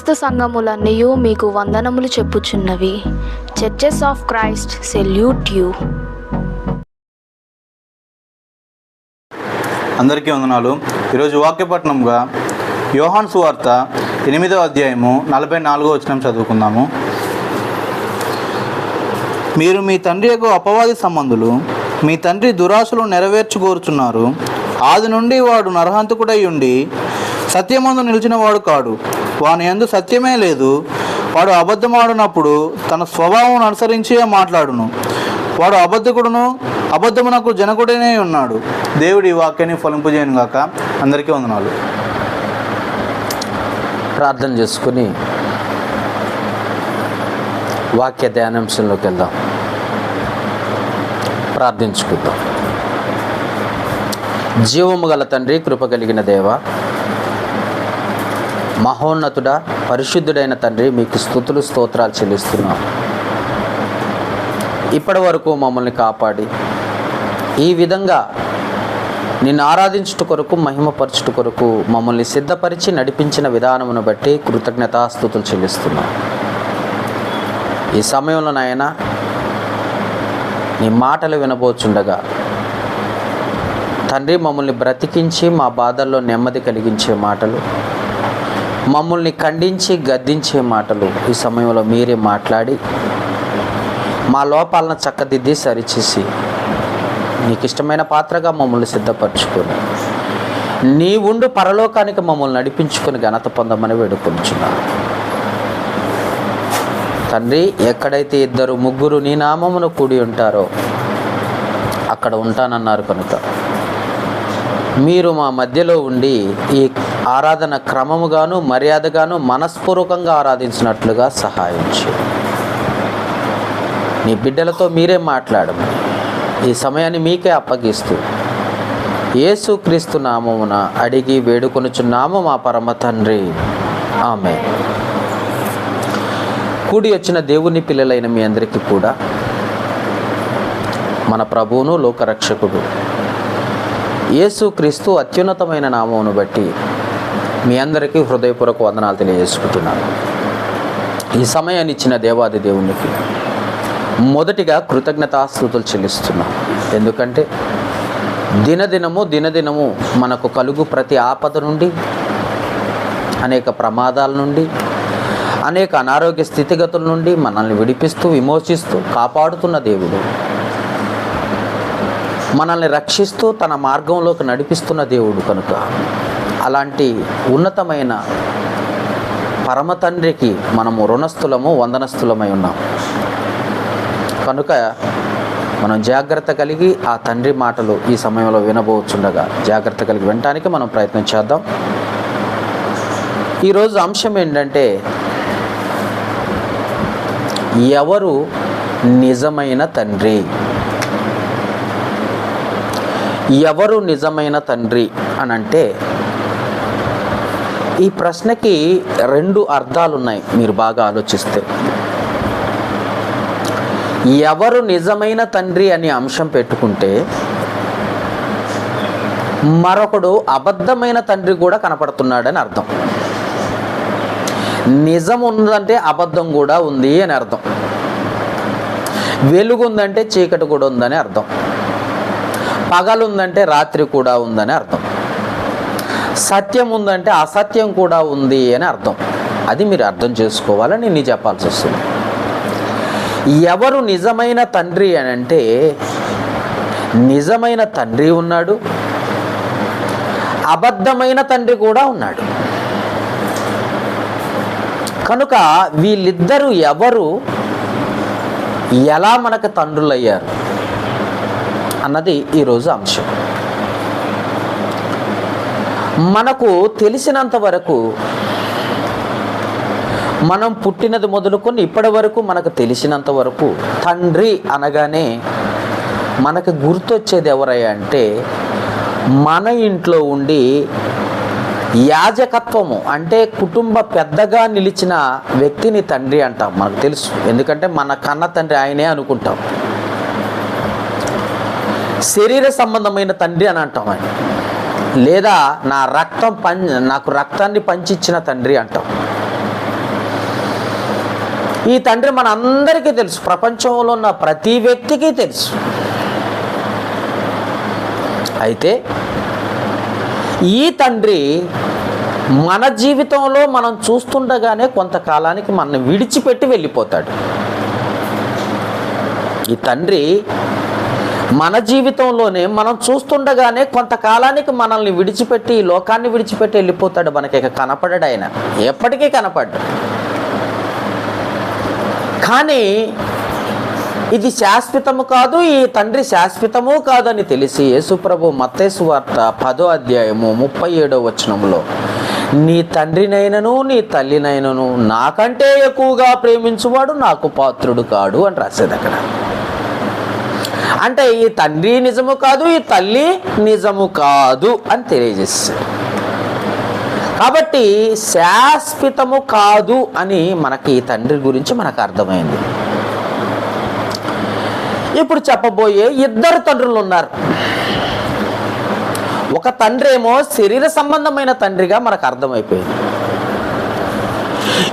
క్రీస్తు సంఘములన్నయు మీకు వందనములు చెప్పుచున్నవి. Churches of Christ salute you. అందరికీ వందనాలు. ఈరోజు వాక్యపట్నంగా యోహాను సువార్త 8వ అధ్యాయము 44వ వచనం చదువుకుందాము. మీరు మీ తండ్రి యొక్క అపవాది సంబంధులు, మీ తండ్రి దురాశలు నెరవేర్చుకోరుచున్నారు. ఆది నుండి వాడు నరహంతకుడై ఉండి సత్యమందు నిలిచిన వాడు కాడు, వాని యందు సత్యమే లేదు. వాడు అబద్ధమాడినప్పుడు తన స్వభావం అనుసరించే మాట్లాడును. వాడు అబద్ధకుడును, అబద్ధమునకు జనకుడనే ఉన్నాడు. దేవుడి ఈ వాక్యాన్ని ఫలింపజేయను గాక. అందరికీ వందనాలు. ప్రార్థన చేసుకుని వాక్య ధ్యానాంశంలోకి వెళ్దాం. ప్రార్థించుకుందాం. జీవము గల తండ్రి, కృప కలిగిన దేవ, మహోన్నతుడా, పరిశుద్ధుడైన తండ్రి, మీకు స్తుతులు స్తోత్రాలు చెల్లిస్తున్నాం. ఇప్పటి వరకు మమ్మల్ని కాపాడి ఈ విధంగా నిన్ను ఆరాధించుట కొరకు, మహిమపరచుట కొరకు మమ్మల్ని సిద్ధపరిచి నడిపించిన విధానమును బట్టి కృతజ్ఞతాస్తుతులు చెల్లిస్తున్నాం. ఈ సమయంలో నాయన నీ మాటలు వినబోచుండగా తండ్రి, మమ్మల్ని బ్రతికించి మా బాధల్లో నెమ్మది కలిగించే మాటలు, మమ్మల్ని ఖండించి గద్దించే మాటలు ఈ సమయంలో మీరే మాట్లాడి మా లోపాలను చక్కదిద్ది సరిచేసి నీకు ఇష్టమైన పాత్రగా మమ్మల్ని సిద్ధపరచుకొని నీ ఉండు పరలోకానికి మమ్మల్ని నడిపించుకొని ఘనత పొందమని వేడుకొంచున్నాను. తండ్రి, ఎక్కడైతే 2-3 నీ నామమును కూడి ఉంటారో అక్కడ ఉంటానన్నారు కనుక మీరు మా మధ్యలో ఉండి ఈ ఆరాధన క్రమముగాను మర్యాదగాను మనస్పూర్వకంగా ఆరాధించినట్లుగా సహాయం చేయండి. నీ బిడ్డలతో మీరే మాట్లాడమని ఈ సమయాన్ని మీకే అప్పగిస్తూ యేసుక్రీస్తు నామమున అడిగి వేడుకొనుచున్నాము మా పరమ తండ్రి, ఆమేన్. కూడి వచ్చిన దేవుని పిల్లలైన మీ అందరికీ కూడా మన ప్రభువును లోకరక్షకుడు యేసుక్రీస్తు అత్యున్నతమైన నామమును బట్టి మీ అందరికీ హృదయపూర్వక వందనాలు తెలియజేసుకుంటున్నాను. ఈ సమయాన్ని ఇచ్చిన దేవాది దేవునికి మొదటిగా కృతజ్ఞతాస్తుతులు చెల్లిస్తున్నాం. ఎందుకంటే దినదినము మనకు కలుగు ప్రతి ఆపద నుండి, అనేక ప్రమాదాల నుండి, అనేక అనారోగ్య స్థితిగతుల నుండి మనల్ని విడిపిస్తూ, విమోచిస్తూ కాపాడుతున్న దేవుడు, మనల్ని రక్షిస్తూ తన మార్గంలోకి నడిపిస్తున్న దేవుడు కనుక అలాంటి ఉన్నతమైన పరమ తండ్రికి మనము రుణస్థులము, వందనస్థులమై ఉన్నాం. కనుక మనం జాగ్రత్త కలిగి ఆ తండ్రి మాటలు ఈ సమయంలో వినబోచుండగా జాగ్రత్త కలిగి వినటానికి మనం ప్రయత్నం చేద్దాం. ఈరోజు అంశం ఏంటంటే, ఎవరు నిజమైన తండ్రి? ఎవరు నిజమైన తండ్రి అని అంటే, ఈ ప్రశ్నకి 2 అర్థాలు ఉన్నాయి. మీరు బాగా ఆలోచిస్తే, ఎవరు నిజమైన తండ్రి అనే అంశం పెట్టుకుంటే మరొకడు అబద్ధమైన తండ్రి కూడా కనపడుతున్నాడని అర్థం. నిజం ఉందంటే అబద్ధం కూడా ఉంది అని అర్థం. వెలుగు ఉందంటే చీకటి కూడా ఉందని అర్థం. పగలు ఉందంటే రాత్రి కూడా ఉందని అర్థం. సత్యం ఉందంటే అసత్యం కూడా ఉంది అని అర్థం. అది మీరు అర్థం చేసుకోవాలని నేను చెప్పాల్సి వస్తుంది. ఎవరు నిజమైన తండ్రి అని అంటే, నిజమైన తండ్రి ఉన్నాడు, అబద్ధమైన తండ్రి కూడా ఉన్నాడు. కనుక వీళ్ళిద్దరూ ఎవరు, ఎలా మనకు తండ్రులయ్యారు అన్నది ఈరోజు అంశం. మనకు తెలిసినంత వరకు, మనం పుట్టినది మొదలుకొని ఇప్పటి వరకు మనకు తెలిసినంత వరకు తండ్రి అనగానే మనకు గుర్తొచ్చేది ఎవరయ్యా అంటే, మన ఇంట్లో ఉండి యాజకత్వము అంటే కుటుంబ పెద్దగా నిలిచిన వ్యక్తిని తండ్రి అంటాం. మనకు తెలుసు, ఎందుకంటే మన కన్న తండ్రి ఆయనే అనుకుంటాం. శరీర సంబంధమైన తండ్రి అని అంటాం ఆయన, లేదా నాకు రక్తాన్ని పంచిచ్చిన తండ్రి అంటాం. ఈ తండ్రి మన అందరికీ తెలుసు, ప్రపంచంలో ఉన్న ప్రతి వ్యక్తికి తెలుసు. అయితే ఈ తండ్రి మన జీవితంలో మనం చూస్తుండగానే కొంతకాలానికి మనల్ని విడిచిపెట్టి వెళ్ళిపోతాడు. ఈ తండ్రి మన జీవితంలోనే మనం చూస్తుండగానే కొంతకాలానికి మనల్ని విడిచిపెట్టి, ఈ లోకాన్ని విడిచిపెట్టి వెళ్ళిపోతాడు. మనకి ఇక కనపడడు ఆయన, ఎప్పటికీ కనపడ్డు. కానీ ఇది శాశ్వతము కాదు, ఈ తండ్రి శాశ్వతము కాదని తెలిసి యేసుప్రభు మత్తయి సువార్త 10వ అధ్యాయము 37వ వచనంలో, నీ తండ్రినైనను నీ తల్లినైనను నాకంటే ఎక్కువగా ప్రేమించువాడు నాకు పాత్రుడు కాడు అని రాసేది అక్కడ. అంటే ఈ తండ్రి నిజము కాదు, ఈ తల్లి నిజము కాదు అని తెలియజేస్తాడు. కాబట్టి శాశ్వతము కాదు అని మనకి ఈ తండ్రి గురించి మనకు అర్థమైంది. ఇప్పుడు చెప్పబోయే ఇద్దరు తండ్రులు ఉన్నారు. ఒక తండ్రి ఏమో శరీర సంబంధమైన తండ్రిగా మనకు అర్థమైపోయింది.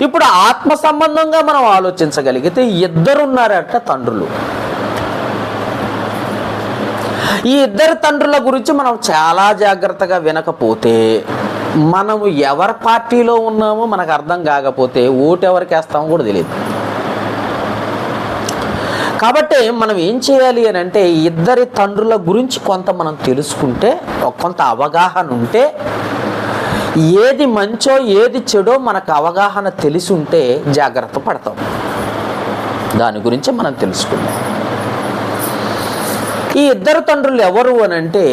ఇప్పుడు ఆత్మ సంబంధంగా మనం ఆలోచించగలిగితే ఇద్దరు ఉన్నారట తండ్రులు. ఈ ఇద్దరు తండ్రుల గురించి మనం చాలా జాగ్రత్తగా వినకపోతే, మనము ఎవరి పార్టీలో ఉన్నామో మనకు అర్థం కాకపోతే ఓటు ఎవరికి వేస్తామో కూడా తెలియదు. కాబట్టి మనం ఏం చేయాలి అని అంటే, ఇద్దరి తండ్రుల గురించి కొంత మనం తెలుసుకుంటే, కొంత అవగాహన ఉంటే, ఏది మంచో ఏది చెడో మనకు అవగాహన తెలిసి ఉంటే జాగ్రత్త పడతాం. దాని గురించి మనం తెలుసుకుందాం. ఈ ఇద్దరు తండ్రులు ఎవరు అని అంటే,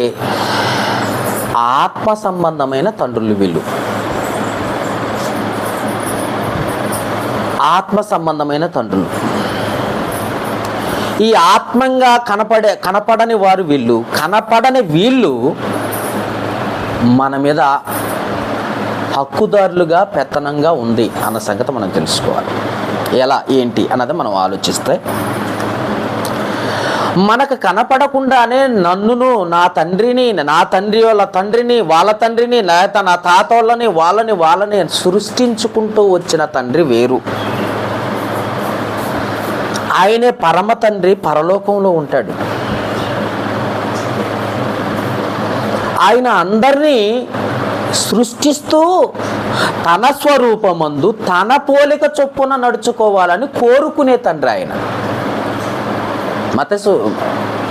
ఆత్మ సంబంధమైన తండ్రులు వీళ్ళు. ఆత్మ సంబంధమైన తండ్రులు. ఈ ఆత్మంగా కనపడని వారు వీళ్ళు. కనపడని వీళ్ళు మన మీద హక్కుదారులుగా పెత్తనంగా ఉంది అన్న సంగతి మనం తెలుసుకోవాలి. ఎలా ఏంటి అన్నది మనం ఆలోచిస్తే, మనకు కనపడకుండానే నన్నును, నా తండ్రిని, నా తండ్రి వాళ్ళ తండ్రిని, వాళ్ళ తండ్రిని, లేకపోతే నా తాత వాళ్ళని, వాళ్ళని సృష్టించుకుంటూ వచ్చిన తండ్రి వేరు. ఆయనే పరమ తండ్రి, పరలోకంలో ఉంటాడు. ఆయన అందరినీ సృష్టిస్తూ తన స్వరూపమందు తన పోలిక చొప్పున నడుచుకోవాలని కోరుకునే తండ్రి ఆయన. మత్తయి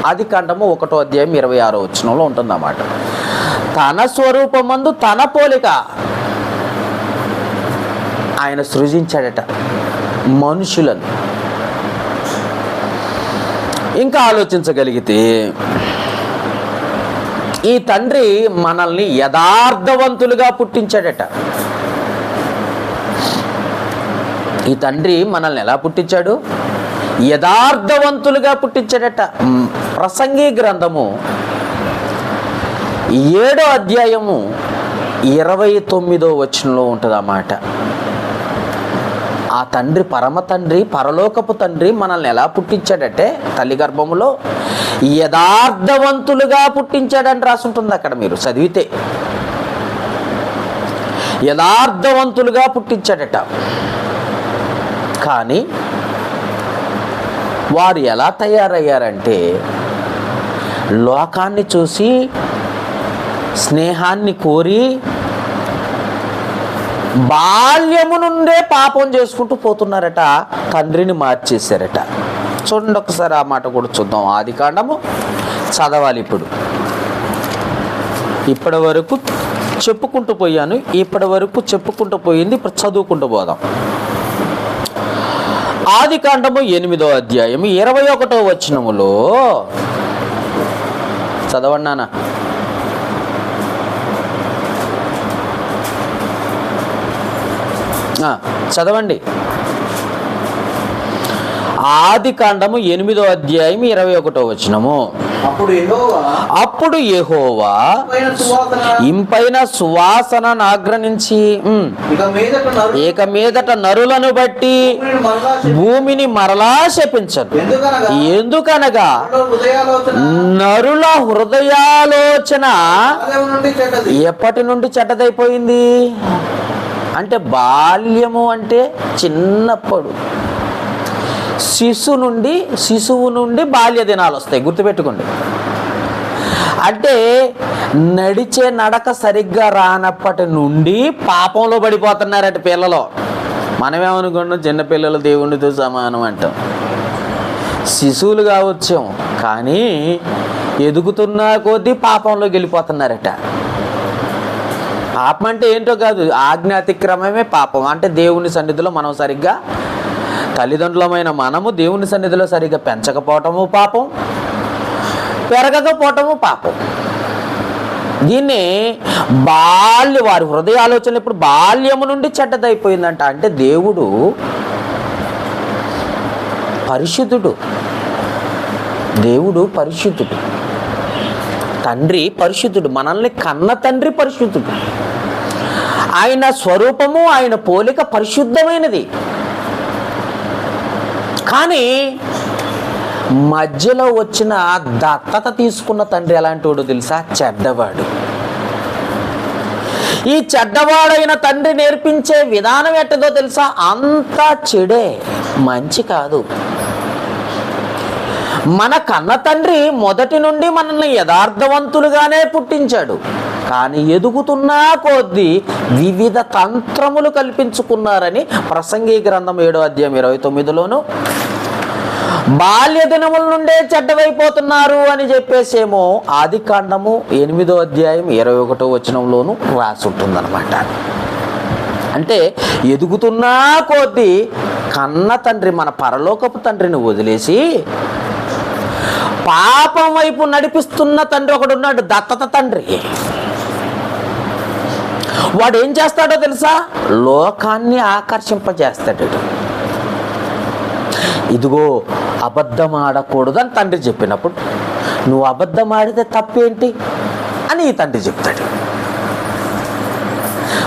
ఆదికాండము 1వ అధ్యాయం 26వ వచనంలో ఉంటుందన్నమాట. తన స్వరూపమందు తన పోలిక ఆయన సృజించాడట మనుషులను. ఇంకా ఆలోచించగలిగితే, ఈ తండ్రి మనల్ని యథార్థవంతులుగా పుట్టించాడట. ఈ తండ్రి మనల్ని ఎలా పుట్టించాడు? యథార్థవంతులుగా పుట్టించాడట. ప్రసంగి గ్రంథము 7వ అధ్యాయము 29వ వచనంలో ఉంటుంది అన్నమాట. ఆ తండ్రి, పరమ తండ్రి, పరలోకపు తండ్రి మనల్ని ఎలా పుట్టించాడంటే, తల్లి గర్భములో యథార్థవంతులుగా పుట్టించాడని రాసుంటుంది అక్కడ. మీరు చదివితే యథార్థవంతులుగా పుట్టించాడట. కానీ వారు ఎలా తయారయ్యారంటే, లోకాన్ని చూసి స్నేహాన్ని కోరి బాల్యము నుండే పాపం చేసుకుంటూ పోతున్నారట. తండ్రిని మార్చేశారట. చూడండి ఒకసారి ఆ మాట కూడా చూద్దాం. ఆదికాండము చదవాలి. ఇప్పటి వరకు చెప్పుకుంటూ పోయాను, ఇప్పటి వరకు చెప్పుకుంటూ పోయింది, ఇప్పుడు చదువుకుంటూ పోదాం. ఆదికాండము 8వ అధ్యాయం 21వ వచనములో చదవండి నాన్న. చదవండి. ఆదికాండము 8వ అధ్యాయం 21వ వచనము. అప్పుడు యెహోవా ఇంపైన సువాసన ఆగ్రహించి, ఇక మీదట నరులను బట్టి భూమిని మరలా శపించను. ఎందుకనగా నరుల హృదయాలోచన ఎప్పటి నుండి చెడ్డదైపోయింది అంటే, బాల్యము అంటే చిన్నప్పుడు శిశువు నుండి బాల్య దినాలు వస్తాయి, గుర్తుపెట్టుకోండి. అంటే నడిచే నడక సరిగ్గా రానప్పటి నుండి పాపంలో పడిపోతున్నారట పిల్లలు. మనమేమనుకుంటాం చిన్నపిల్లలు దేవునితో సమానం అంటాం. శిశువులుగా వచ్చాం, కానీ ఎదుగుతున్న కొద్దీ పాపంలోకి వెళ్ళిపోతున్నారట. పాపం అంటే ఏంటో కాదు, ఆజ్ఞ అతిక్రమమే పాపం. అంటే దేవుని సన్నిధిలో మనం సరిగ్గా, తల్లిదండ్రులమైన మనము దేవుని సన్నిధిలో సరిగ్గా పెంచకపోవటము పాపం, పెరగకపోవటము పాపం. దీన్ని వారి హృదయ ఆలోచనలు ఇప్పుడు బాల్యము నుండి చెడ్డదైపోయిందంట. అంటే దేవుడు పరిశుద్ధుడు, దేవుడు పరిశుద్ధుడు, తండ్రి పరిశుద్ధుడు, మనల్ని కన్న తండ్రి పరిశుద్ధుడు. ఆయన స్వరూపము, ఆయన పోలిక పరిశుద్ధమైనది. కానీ మధ్యలో వచ్చిన దత్తత తీసుకున్న తండ్రి ఎలాంటి వాడు తెలుసా? చెడ్డవాడు. ఈ చెడ్డవాడైన తండ్రి నేర్పించే విధానం ఎట్టదో తెలుసా? అంతా చెడే, మంచి కాదు. మన కన్న తండ్రి మొదటి నుండి మనల్ని యథార్థవంతులుగానే పుట్టించాడు, కానీ ఎదుగుతున్నా కొద్దీ వివిధ తంత్రములు కల్పించుకున్నారని ప్రసంగి గ్రంథం 7వ అధ్యాయం 29లోను, బాల్య దినముల నుండే చెడ్డవైపోతున్నారు అని చెప్పేసేమో ఆదికాండము 8వ అధ్యాయం 21వ వచనంలోను రాసి ఉంటుందన్నమాట. అంటే ఎదుగుతున్నా కొద్దీ కన్న తండ్రి, మన పరలోకపు తండ్రిని వదిలేసి పాపం వైపు నడిపిస్తున్న తండ్రి ఒకడున్నాడు, దత్తత తండ్రి. వాడు ఏం చేస్తాడో తెలుసా? లోకాన్ని ఆకర్షింపజేస్తాడు. ఇదిగో అబద్ధం ఆడకూడదు అని తండ్రి చెప్పినప్పుడు, నువ్వు అబద్ధం ఆడితే తప్పేంటి అని ఈ తండ్రి చెప్తాడు.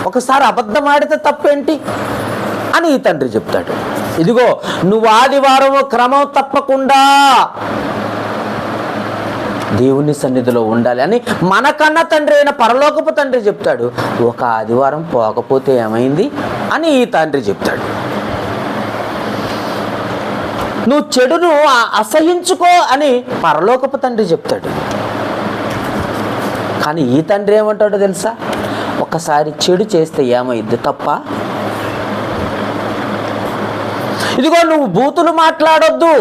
ఒకసారి అబద్ధం ఆడితే తప్పేంటి అని ఈ తండ్రి చెప్తాడు. ఇదిగో నువ్వు ఆదివారం క్రమం తప్పకుండా దేవుని సన్నిధిలో ఉండాలి అని మనకన్నా తండ్రి అయిన పరలోకపు తండ్రి చెప్తాడు. ఒక ఆదివారం పోకపోతే ఏమైంది అని ఈ తండ్రి చెప్తాడు. నువ్వు చెడును అసహించుకో అని పరలోకపు తండ్రి చెప్తాడు. కానీ ఈ తండ్రి ఏమంటాడో తెలుసా? ఒకసారి చెడు చేస్తే ఏమైంది తప్ప, ఇదిగో నువ్వు బూతులు మాట్లాడొద్దు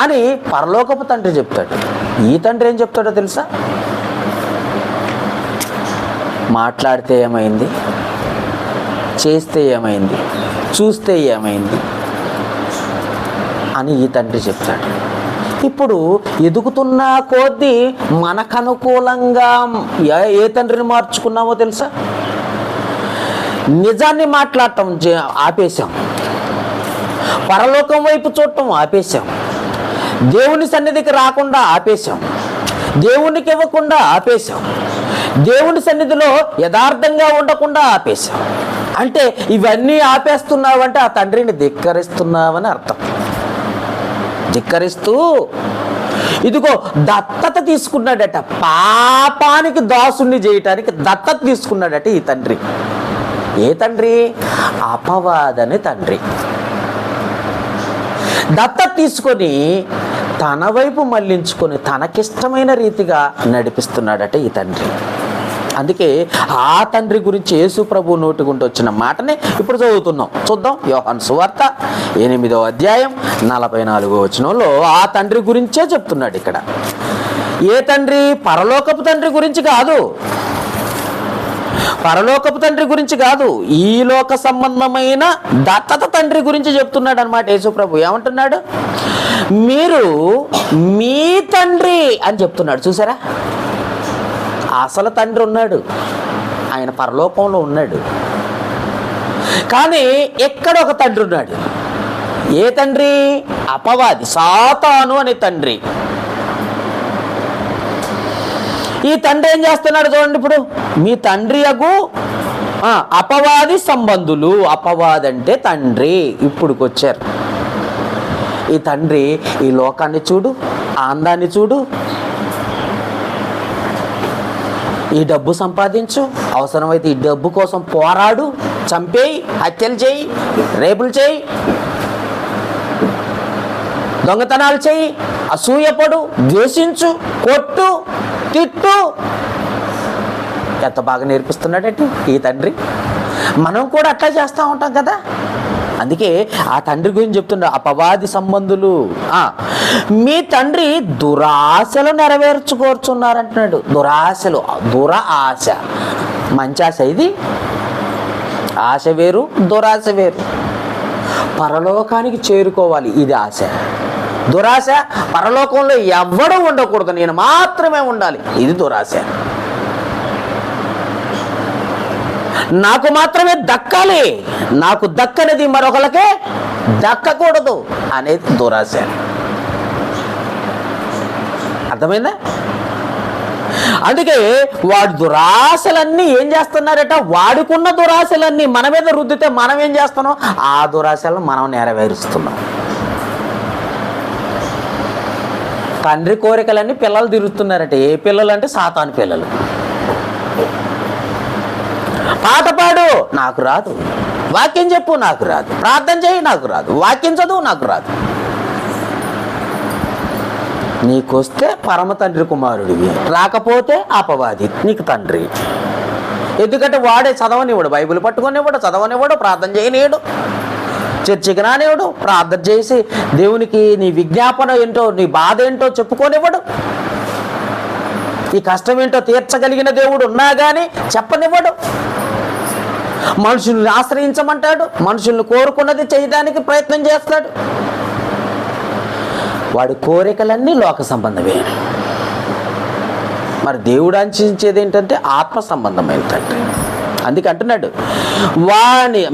అని పరలోకపు తండ్రి చెప్తాడు. ఈ తండ్రి ఏం చెప్తాడో తెలుసా? మాట్లాడితే ఏమైంది, చేస్తే ఏమైంది, చూస్తే ఏమైంది అని ఈ తండ్రి చెప్తాడు. ఇప్పుడు ఎదుగుతున్న కొద్దీ మనకు అనుకూలంగా ఏ తండ్రిని మార్చుకున్నామో తెలుసా? నిజాన్ని మాట్లాడటం ఆపేశాం, పరలోకం వైపు చూడటం ఆపేశాం, దేవుని సన్నిధికి రాకుండా ఆపేశాం, దేవునికి ఇవ్వకుండా ఆపేశాం, దేవుని సన్నిధిలో యథార్థంగా ఉండకుండా ఆపేశాం. అంటే ఇవన్నీ ఆపేస్తున్నావంటే ఆ తండ్రిని ధిక్కరిస్తున్నావని అర్థం. ధిక్కరిస్తూ ఇదిగో దత్తత తీసుకున్నాడట, పాపానికి దాసుని చేయటానికి దత్తత తీసుకున్నాడట ఈ తండ్రి. ఏ తండ్రి? అపవాదని తండ్రి. దత్తత తీసుకొని తన వైపు మళ్ళించుకొని తనకిష్టమైన రీతిగా నడిపిస్తున్నాడట ఈ తండ్రి. అందుకే ఆ తండ్రి గురించి యేసు ప్రభు నోటి గుంట వచ్చిన మాటనే ఇప్పుడు చదువుతున్నాం. చూద్దాం. యోహాను సువార్త 8వ అధ్యాయం 44వ వచనంలో ఆ తండ్రి గురించే చెప్తున్నాడు ఇక్కడ. ఏ తండ్రి? పరలోకపు తండ్రి గురించి కాదు, పరలోకపు తండ్రి గురించి కాదు, ఈ లోక సంబంధమైన దత్తత తండ్రి గురించి చెప్తున్నాడు అనమాట యేసు ప్రభు. ఏమంటున్నాడు? మీరు మీ తండ్రి అని చెప్తున్నాడు. చూసారా? అసలు తండ్రి ఉన్నాడు, ఆయన పరలోకంలో ఉన్నాడు. కానీ ఎక్కడ ఒక తండ్రి ఉన్నాడు. ఏ తండ్రి? అపవాది, సాతాను అనే తండ్రి. ఈ తండ్రి ఏం చేస్తున్నాడు చూడండి. ఇప్పుడు మీ తండ్రి అగు అపవాది సంబంధులు. అపవాది అంటే తండ్రి. ఇప్పుడుకొచ్చారు. ఈ తండ్రి ఈ లోకాన్ని చూడు, ఆందాన్ని చూడు, ఈ డబ్బు సంపాదించు, అవసరమైతే ఈ డబ్బు కోసం పోరాడు, చంపేయి, హత్యలు చేయి, రేపులు చేయి, దొంగతనాలు చెయ్యి, అసూయపడు, ద్వేషించు, కొట్టు, తిట్టు. ఎంత బాగా నేర్పిస్తున్నాడంటే ఈ తండ్రి. మనం కూడా అట్లా చేస్తూ ఉంటాం కదా. అందుకే ఆ తండ్రి గురించి చెప్తుండే అపవాది సంబంధులు. మీ తండ్రి దురాశలు నెరవేర్చుకోరుచున్నారంటున్నాడు. దురాశలు, ఆశ. మంచి ఆశ ఇది. ఆశ వేరు, దురాశ వేరు. పరలోకానికి చేరుకోవాలి, ఇది ఆశ. దురాశ పరలోకంలో ఎవ్వడూ ఉండకూడదు, నేను మాత్రమే ఉండాలి, ఇది దురాశ. నాకు మాత్రమే దక్కాలి, నాకు దక్కనిది మరొకరికే దక్కకూడదు అనేది దురాశ. అర్థమైందా? అందుకే వాడి దురాశలన్నీ ఏం చేస్తున్నారట, వాడుకున్న దురాశలన్నీ మన మీద రుద్దితే మనం ఏం చేస్తున్నాం, ఆ దురాశలను మనం నెరవేరుస్తున్నాం. తండ్రి కోరికలన్నీ పిల్లలు తిరుగుతున్నారట. ఏ పిల్లలు అంటే సాతాను పిల్లలు. పాట పాడు, నాకు రాదు. వాక్యం చెప్పు, నాకు రాదు. ప్రార్థన చేయి, నాకు రాదు. వాక్యం చదువు, నాకు రాదు. నీకొస్తే పరమ తండ్రి కుమారుడివి, రాకపోతే అపవాది నీకు తండ్రి. ఎందుకంటే వాడే చదవనివ్వడు, బైబిల్ పట్టుకొనివ్వడు, చదవనివ్వడు, ప్రార్థన చేయనివ్వడు, చర్చికి రానివ్వడు, ప్రార్థన చేసి దేవునికి నీ విజ్ఞాపన ఏంటో, నీ బాధ ఏంటో చెప్పుకోనివ్వడు. ఈ కష్టం ఏంటో తీర్చగలిగిన దేవుడు ఉన్నా కానీ చెప్పనివ్వడు. మనుషుల్ని ఆశ్రయించమంటాడు, మనుషుల్ని కోరుకున్నది చేయడానికి ప్రయత్నం చేస్తాడు. వాడి కోరికలన్నీ లోక సంబంధమే. మరి దేవుడు ఆశించేది ఏంటంటే ఆత్మ సంబంధమైన తండ్రి. అందుకే అంటున్నాడు,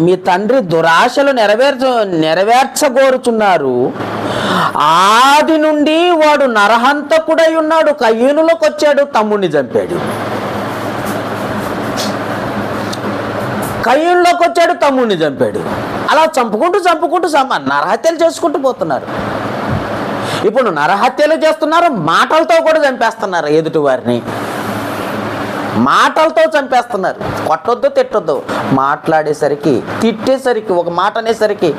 మీ తండ్రి దురాశలు నెరవేర్చగోరుచున్నారు. ఆది నుండి వాడు నరహంతకుడై ఉన్నాడు. కయ్యూనులోకి వచ్చాడు, తమ్ముడిని చంపాడు. కయ్యూనులోకి వచ్చాడు, తమ్ముడిని చంపాడు. అలా చంపుకుంటూ నరహత్యలు చేసుకుంటూ పోతున్నారు. ఇప్పుడు నరహత్యలు చేస్తున్నారు, మాటలతో కూడా చంపేస్తున్నారు. ఎదుటి వారిని మాటలతో చంపేస్తున్నారు. కొట్టొద్దు, తిట్టొద్దు, మాట్లాడేసరికి, తిట్టేసరికి, ఒక మాట అనేసరికి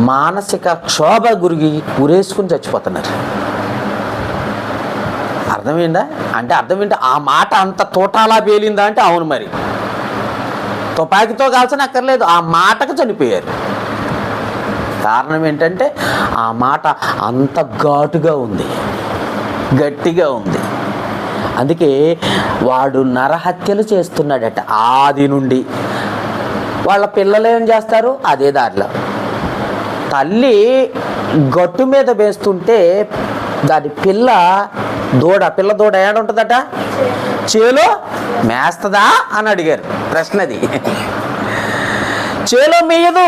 మానసిక క్షోభ గురేసుకుని చచ్చిపోతున్నారు. అర్థమైందా? అంటే అర్థమేంటి, ఆ మాట అంత తోటాలా పేలిందా అంటే అవును. మరి తుపాకీతో కాల్సిన అక్కర్లేదు, ఆ మాటకు చనిపోయారు. కారణం ఏంటంటే ఆ మాట అంత ఘాటుగా ఉంది, గట్టిగా ఉంది. అందుకే వాడు నరహత్యలు చేస్తున్నాడట ఆది నుండి. వాళ్ళ పిల్లలు ఏం చేస్తారు, అదే దారిలో. తల్లి గట్టు మీద వేస్తుంటే దాని పిల్ల దూడ ఏడుంటుందట, చేలో మేస్తుందా అని అడిగారు. ప్రశ్నది. చేలో మేయదు,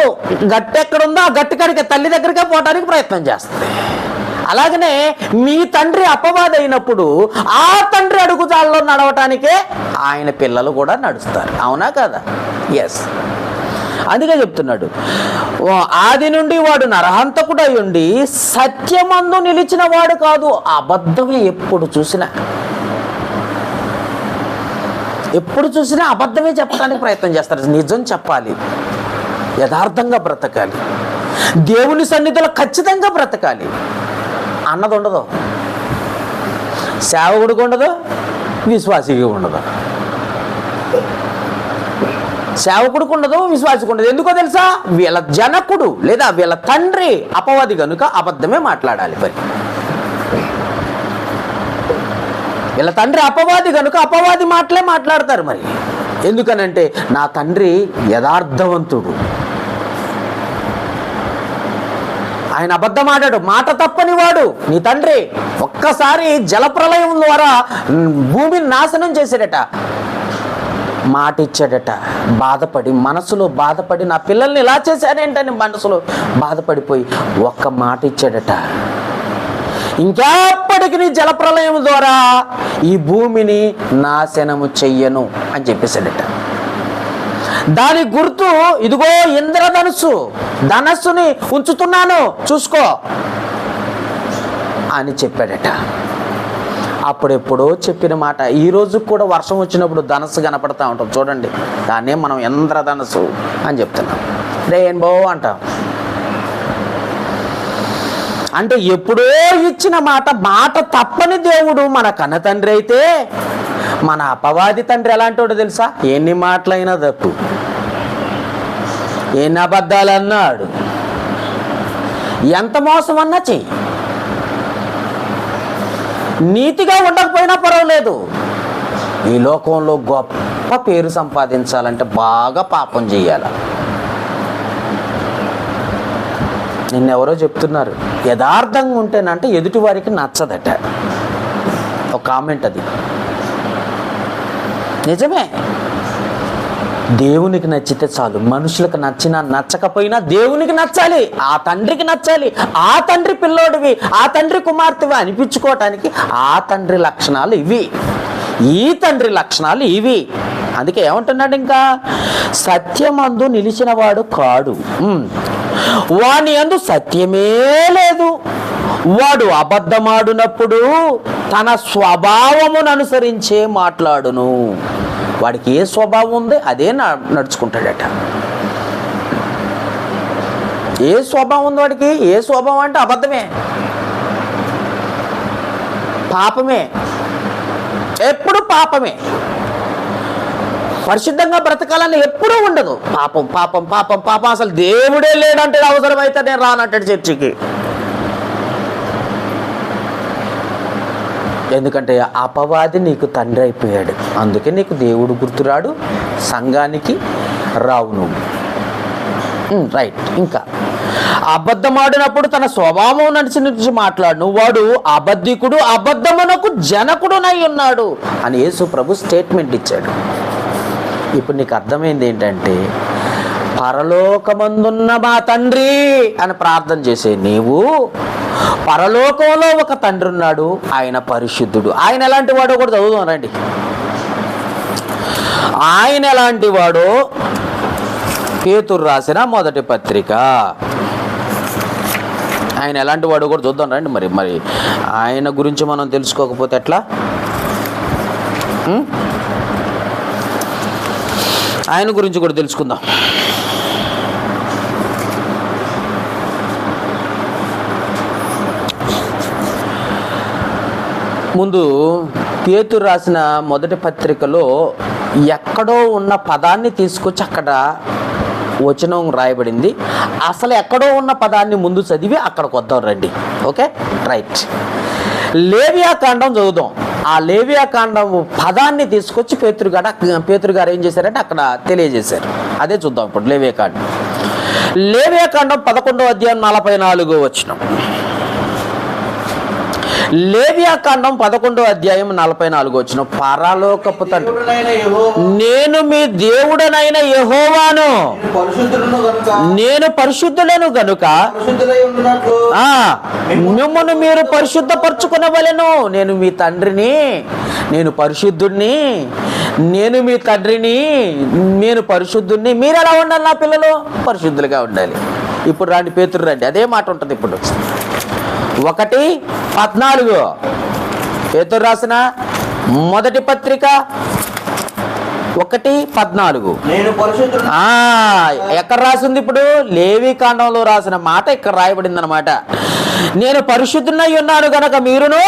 గట్టు ఎక్కడుందో ఆ గట్టు కాడికి తల్లి దగ్గరికే పోవడానికి ప్రయత్నం చేస్తుంది. అలాగనే మీ తండ్రి అపవాది అయినప్పుడు ఆ తండ్రి అడుగుజాల్లో నడవటానికే ఆయన పిల్లలు కూడా నడుస్తారు. అవునా కదా? ఎస్. అందుకే చెప్తున్నాడు, ఆది నుండి వాడు నరహంతకుడై ఉండి సత్యమందు నిలిచిన వాడు కాదు. అబద్ధమే ఎప్పుడు చూసినా అబద్ధమే చెప్పడానికి ప్రయత్నం చేస్తారు. నిజం చెప్పాలి, యథార్థంగా బ్రతకాలి, దేవుని సన్నిధిలో ఖచ్చితంగా బ్రతకాలి అన్నది ఉండదు. సేవకుడికి ఉండదు, విశ్వాసికి ఉండదు. సేవకుడికి ఉండదు, విశ్వాసికి ఉండదు. ఎందుకో తెలుసా? వీళ్ళ జనకుడు లేదా వీళ్ళ తండ్రి అపవాది కనుక అబద్ధమే మాట్లాడాలి. మరి వీళ్ళ తండ్రి అపవాది కనుక అపవాది మాటలే మాట్లాడతారు. మరి ఎందుకనంటే నా తండ్రి యథార్థవంతుడు, ఆయన అబద్ధం ఆడాడు, మాట తప్పని వాడు నీ తండ్రి. ఒక్కసారి జలప్రలయం ద్వారా భూమిని నాశనం చేశాడట, మాట ఇచ్చాడట. మనసులో బాధపడి నా పిల్లల్ని ఇలా చేశాడేంటని మనసులో బాధపడిపోయి ఒక్క మాట ఇచ్చాడట, ఇంకెప్పటికి నీ జలప్రలయం ద్వారా ఈ భూమిని నాశనము చెయ్యను అని చెప్పేశాడట. దాని గుర్తు ఇదిగో ధనస్సుని ఉంచుతున్నాను, చూసుకో అని చెప్పాడట. అప్పుడెప్పుడో చెప్పిన మాట. ఈ రోజు కూడా వర్షం వచ్చినప్పుడు ధనస్సు కనపడతా ఉంటాం చూడండి, దాన్నే మనం ఇంద్రధనస్సు అని చెప్తున్నాం, రెయిన్బో అంటాం. అంటే ఎప్పుడో ఇచ్చిన మాట తప్పని దేవుడు మన కన్న తండ్రి అయితే, మన అపవాది తండ్రి ఎలాంటివాడో తెలుసా? ఎన్ని మాటలైనా తప్పు, ఎన్ని అబద్ధాలు అన్నాడు, ఎంత మోసం అన్నా చెయ్యి, నీతిగా ఉండకపోయినా పర్వాలేదు, ఈ లోకంలో గొప్ప పేరు సంపాదించాలంటే బాగా పాపం చెయ్యాలి. నిన్నెవరో చెప్తున్నారు, యథార్థంగా ఉంటేనంటే ఎదుటి వారికి నచ్చదట. ఒక కామెంట్ అది నిజమే. దేవునికి నచ్చితే చాలు, మనుషులకు నచ్చినా నచ్చకపోయినా దేవునికి నచ్చాలి, ఆ తండ్రికి నచ్చాలి. ఆ తండ్రి పిల్లోడివి, ఆ తండ్రి కుమార్తెవి అనిపించుకోవటానికి ఆ తండ్రి లక్షణాలు ఇవి, ఈ తండ్రి లక్షణాలు ఇవి. అందుకే ఏమంటున్నాడు, ఇంకా సత్యమందు నిలిచిన వాడు కాడు, వాని యందు సత్యమే లేదు, వాడు అబద్ధమాడునప్పుడు తన స్వభావమును అనుసరించే మాట్లాడును. వాడికి ఏ స్వభావం ఉంది అదే నడుచుకుంటాడట. ఏ స్వభావం ఉంది వాడికి? ఏ స్వభావం అంటే అబద్ధమే, పాపమే, ఎప్పుడు పాపమే. పరిశుద్ధంగా బ్రతకాలని ఎప్పుడూ ఉండదు. పాపం పాపం పాపం పాపం. అసలు దేవుడే లేడంటే అవసరమైతే నేను రానంటాడు చర్చికి. ఎందుకంటే అపవాది నీకు తండ్రి అయిపోయాడు, అందుకే నీకు దేవుడు గుర్తురాడు, సంఘానికి రావు నువ్వు. రైట్. ఇంకా అబద్ధమాడినప్పుడు తన స్వభావం నడిచి మాట్లాడు, వాడు అబద్ధికుడు, అబద్ధమునకు జనకుడునై ఉన్నాడు అని యేసు ప్రభు స్టేట్మెంట్ ఇచ్చాడు. ఇప్పుడు నీకు అర్థమైంది ఏంటంటే, పరలోకమందున్న మా తండ్రి అని ప్రార్థన చేసే నీవు, పరలోకంలో ఒక తండ్రి ఉన్నాడు, ఆయన పరిశుద్ధుడు. ఆయన ఎలాంటి వాడో కూడా చదువుదాం రండి. ఆయన ఎలాంటి వాడో పేతురు రాసిన మొదటి పత్రిక, ఆయన ఎలాంటి వాడో కూడా చూద్దాం రండి. మరి ఆయన గురించి మనం తెలుసుకోకపోతే ఎట్లా? ఆయన గురించి కూడా తెలుసుకుందాం. ముందు పేతురు రాసిన మొదటి పత్రికలో ఎక్కడో ఉన్న పదాన్ని తీసుకొచ్చి అక్కడ వచనం రాయబడింది. అసలు ఎక్కడో ఉన్న పదాన్ని ముందు చదివి అక్కడికి వద్దాం రండి. Okay, right. లేవియా కాండం చదువుదాం. ఆ లేవియా కాండం పదాన్ని తీసుకొచ్చి పేతురు గారు ఏం చేశారంటే అక్కడ తెలియజేశారు. అదే చూద్దాం ఇప్పుడు. లేవియా కాండం 11వ అధ్యాయం 44వ వచనం. లేవియా కాండం 11వ అధ్యాయం 44వ వచనం. పరలోకపు తండ్రి, నేను మీ దేవుడనైన యెహోవాను, నేను పరిశుద్ధులను గనుక మిమ్మల్ని మీరు పరిశుద్ధపరచుకునవలెను. నేను మీ తండ్రిని, నేను పరిశుద్ధుడిని, నేను మీ తండ్రిని, నేను పరిశుద్ధుడిని. మీరు ఎలా ఉండాలి? నా పిల్లలు పరిశుద్ధులుగా ఉండాలి. ఇప్పుడు రండి, పేతురు రండి, అదే మాట ఉంటుంది ఇప్పుడు. 1:14 పేతురు రాసిన మొదటి పత్రిక 1:14. ఎక్కడ రాసింది ఇప్పుడు? లేవి కాండంలో రాసిన మాట ఇక్కడ రాయబడింది అనమాట. నేను పరిశుద్ధునై ఉన్నాను గనక మీరును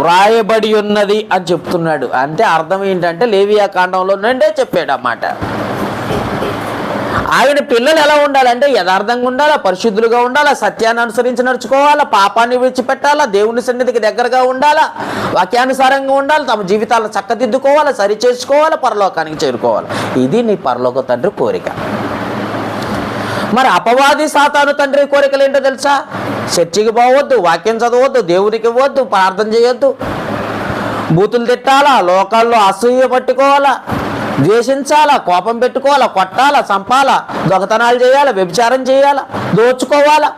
వ్రాయబడి ఉన్నది అని చెప్తున్నాడు. అంటే అర్థం ఏంటంటే లేవియా కాండంలో నుండే చెప్పాడు అన్నమాట. ఆయన పిల్లలు ఎలా ఉండాలంటే యథార్థంగా ఉండాలా, పరిశుద్ధులుగా ఉండాలా, సత్యాన్ని అనుసరించి నడుచుకోవాలా, పాపాన్ని విడిచిపెట్టాలా, దేవుని సన్నిధికి దగ్గరగా ఉండాలా, వాక్యానుసారంగా ఉండాలి, తమ జీవితాలను చక్కదిద్దుకోవాలా, సరి చేసుకోవాలా, పరలోకానికి చేరుకోవాలి. ఇది నీ పరలోక తండ్రి కోరిక. మరి అపవాది సాతాను తండ్రి కోరికలు ఏంటో తెలుసా? చర్చికి పోవద్దు, వాక్యం చదవద్దు, దేవునికి ఇవ్వద్దు, ప్రార్థన చేయొద్దు, బూతులు తిట్టాలా, లోకాల్లో అసూయ పట్టుకోవాలా, ద్వేషించాలా, కోపం పెట్టుకోవాలా, కొట్టాలా, చంపాలా, దొంగతనాలు చేయాలా, వ్యభిచారం చేయాలా, దోచుకోవాలా.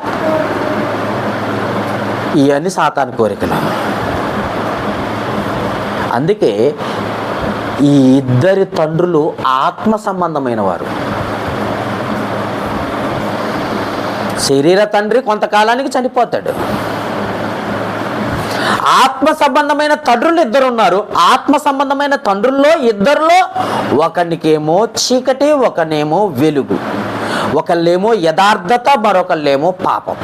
ఇవన్నీ సాతాను కోరికలు. అందుకే ఈ ఇద్దరి తండ్రులు ఆత్మ సంబంధమైన వారు. శరీర తండ్రి కొంతకాలానికి చనిపోతాడు. ఆత్మ సంబంధమైన తండ్రులు ఇద్దరు ఉన్నారు. ఆత్మ సంబంధమైన తండ్రుల్లో ఇద్దరిలో ఒకరికేమో చీకటి, ఒకనేమో వెలుగు, ఒకళ్ళేమో యథార్థత, మరొకళ్ళేమో పాపం.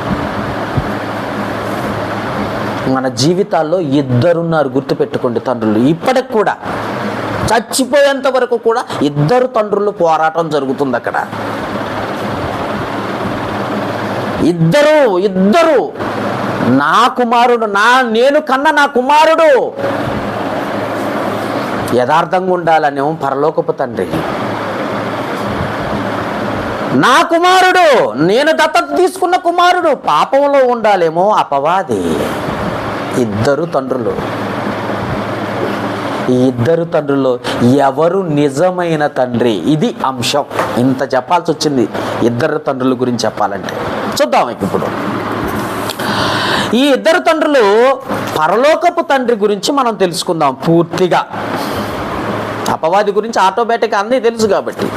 మన జీవితాల్లో ఇద్దరున్నారు, గుర్తుపెట్టుకోండి తండ్రులు. ఇప్పటికి కూడా చచ్చిపోయేంత వరకు కూడా ఇద్దరు తండ్రులు పోరాటం జరుగుతుంది అక్కడ. ఇద్దరు నా కుమారుడు, నేను కన్న నా కుమారుడు యథార్థంగా ఉండాలనేమో పరలోకపు తండ్రి, నా కుమారుడు నేను దత్తత తీసుకున్న కుమారుడు పాపంలో ఉండాలేమో అపవాది. ఇద్దరు తండ్రులు. ఈ ఇద్దరు తండ్రుల్లో ఎవరు నిజమైన తండ్రి? ఇది అంశం. ఇంత చెప్పాల్సి వచ్చింది ఇద్దరు తండ్రుల గురించి చెప్పాలంటే. చూద్దాం ఇప్పుడు ఈ ఇద్దరు తండ్రులు పరలోకపు తండ్రి గురించి మనం తెలుసుకుందాం పూర్తిగా. అపవాది గురించి ఆటోమేటిక్గా అన్నీ తెలుసు కాబట్టి.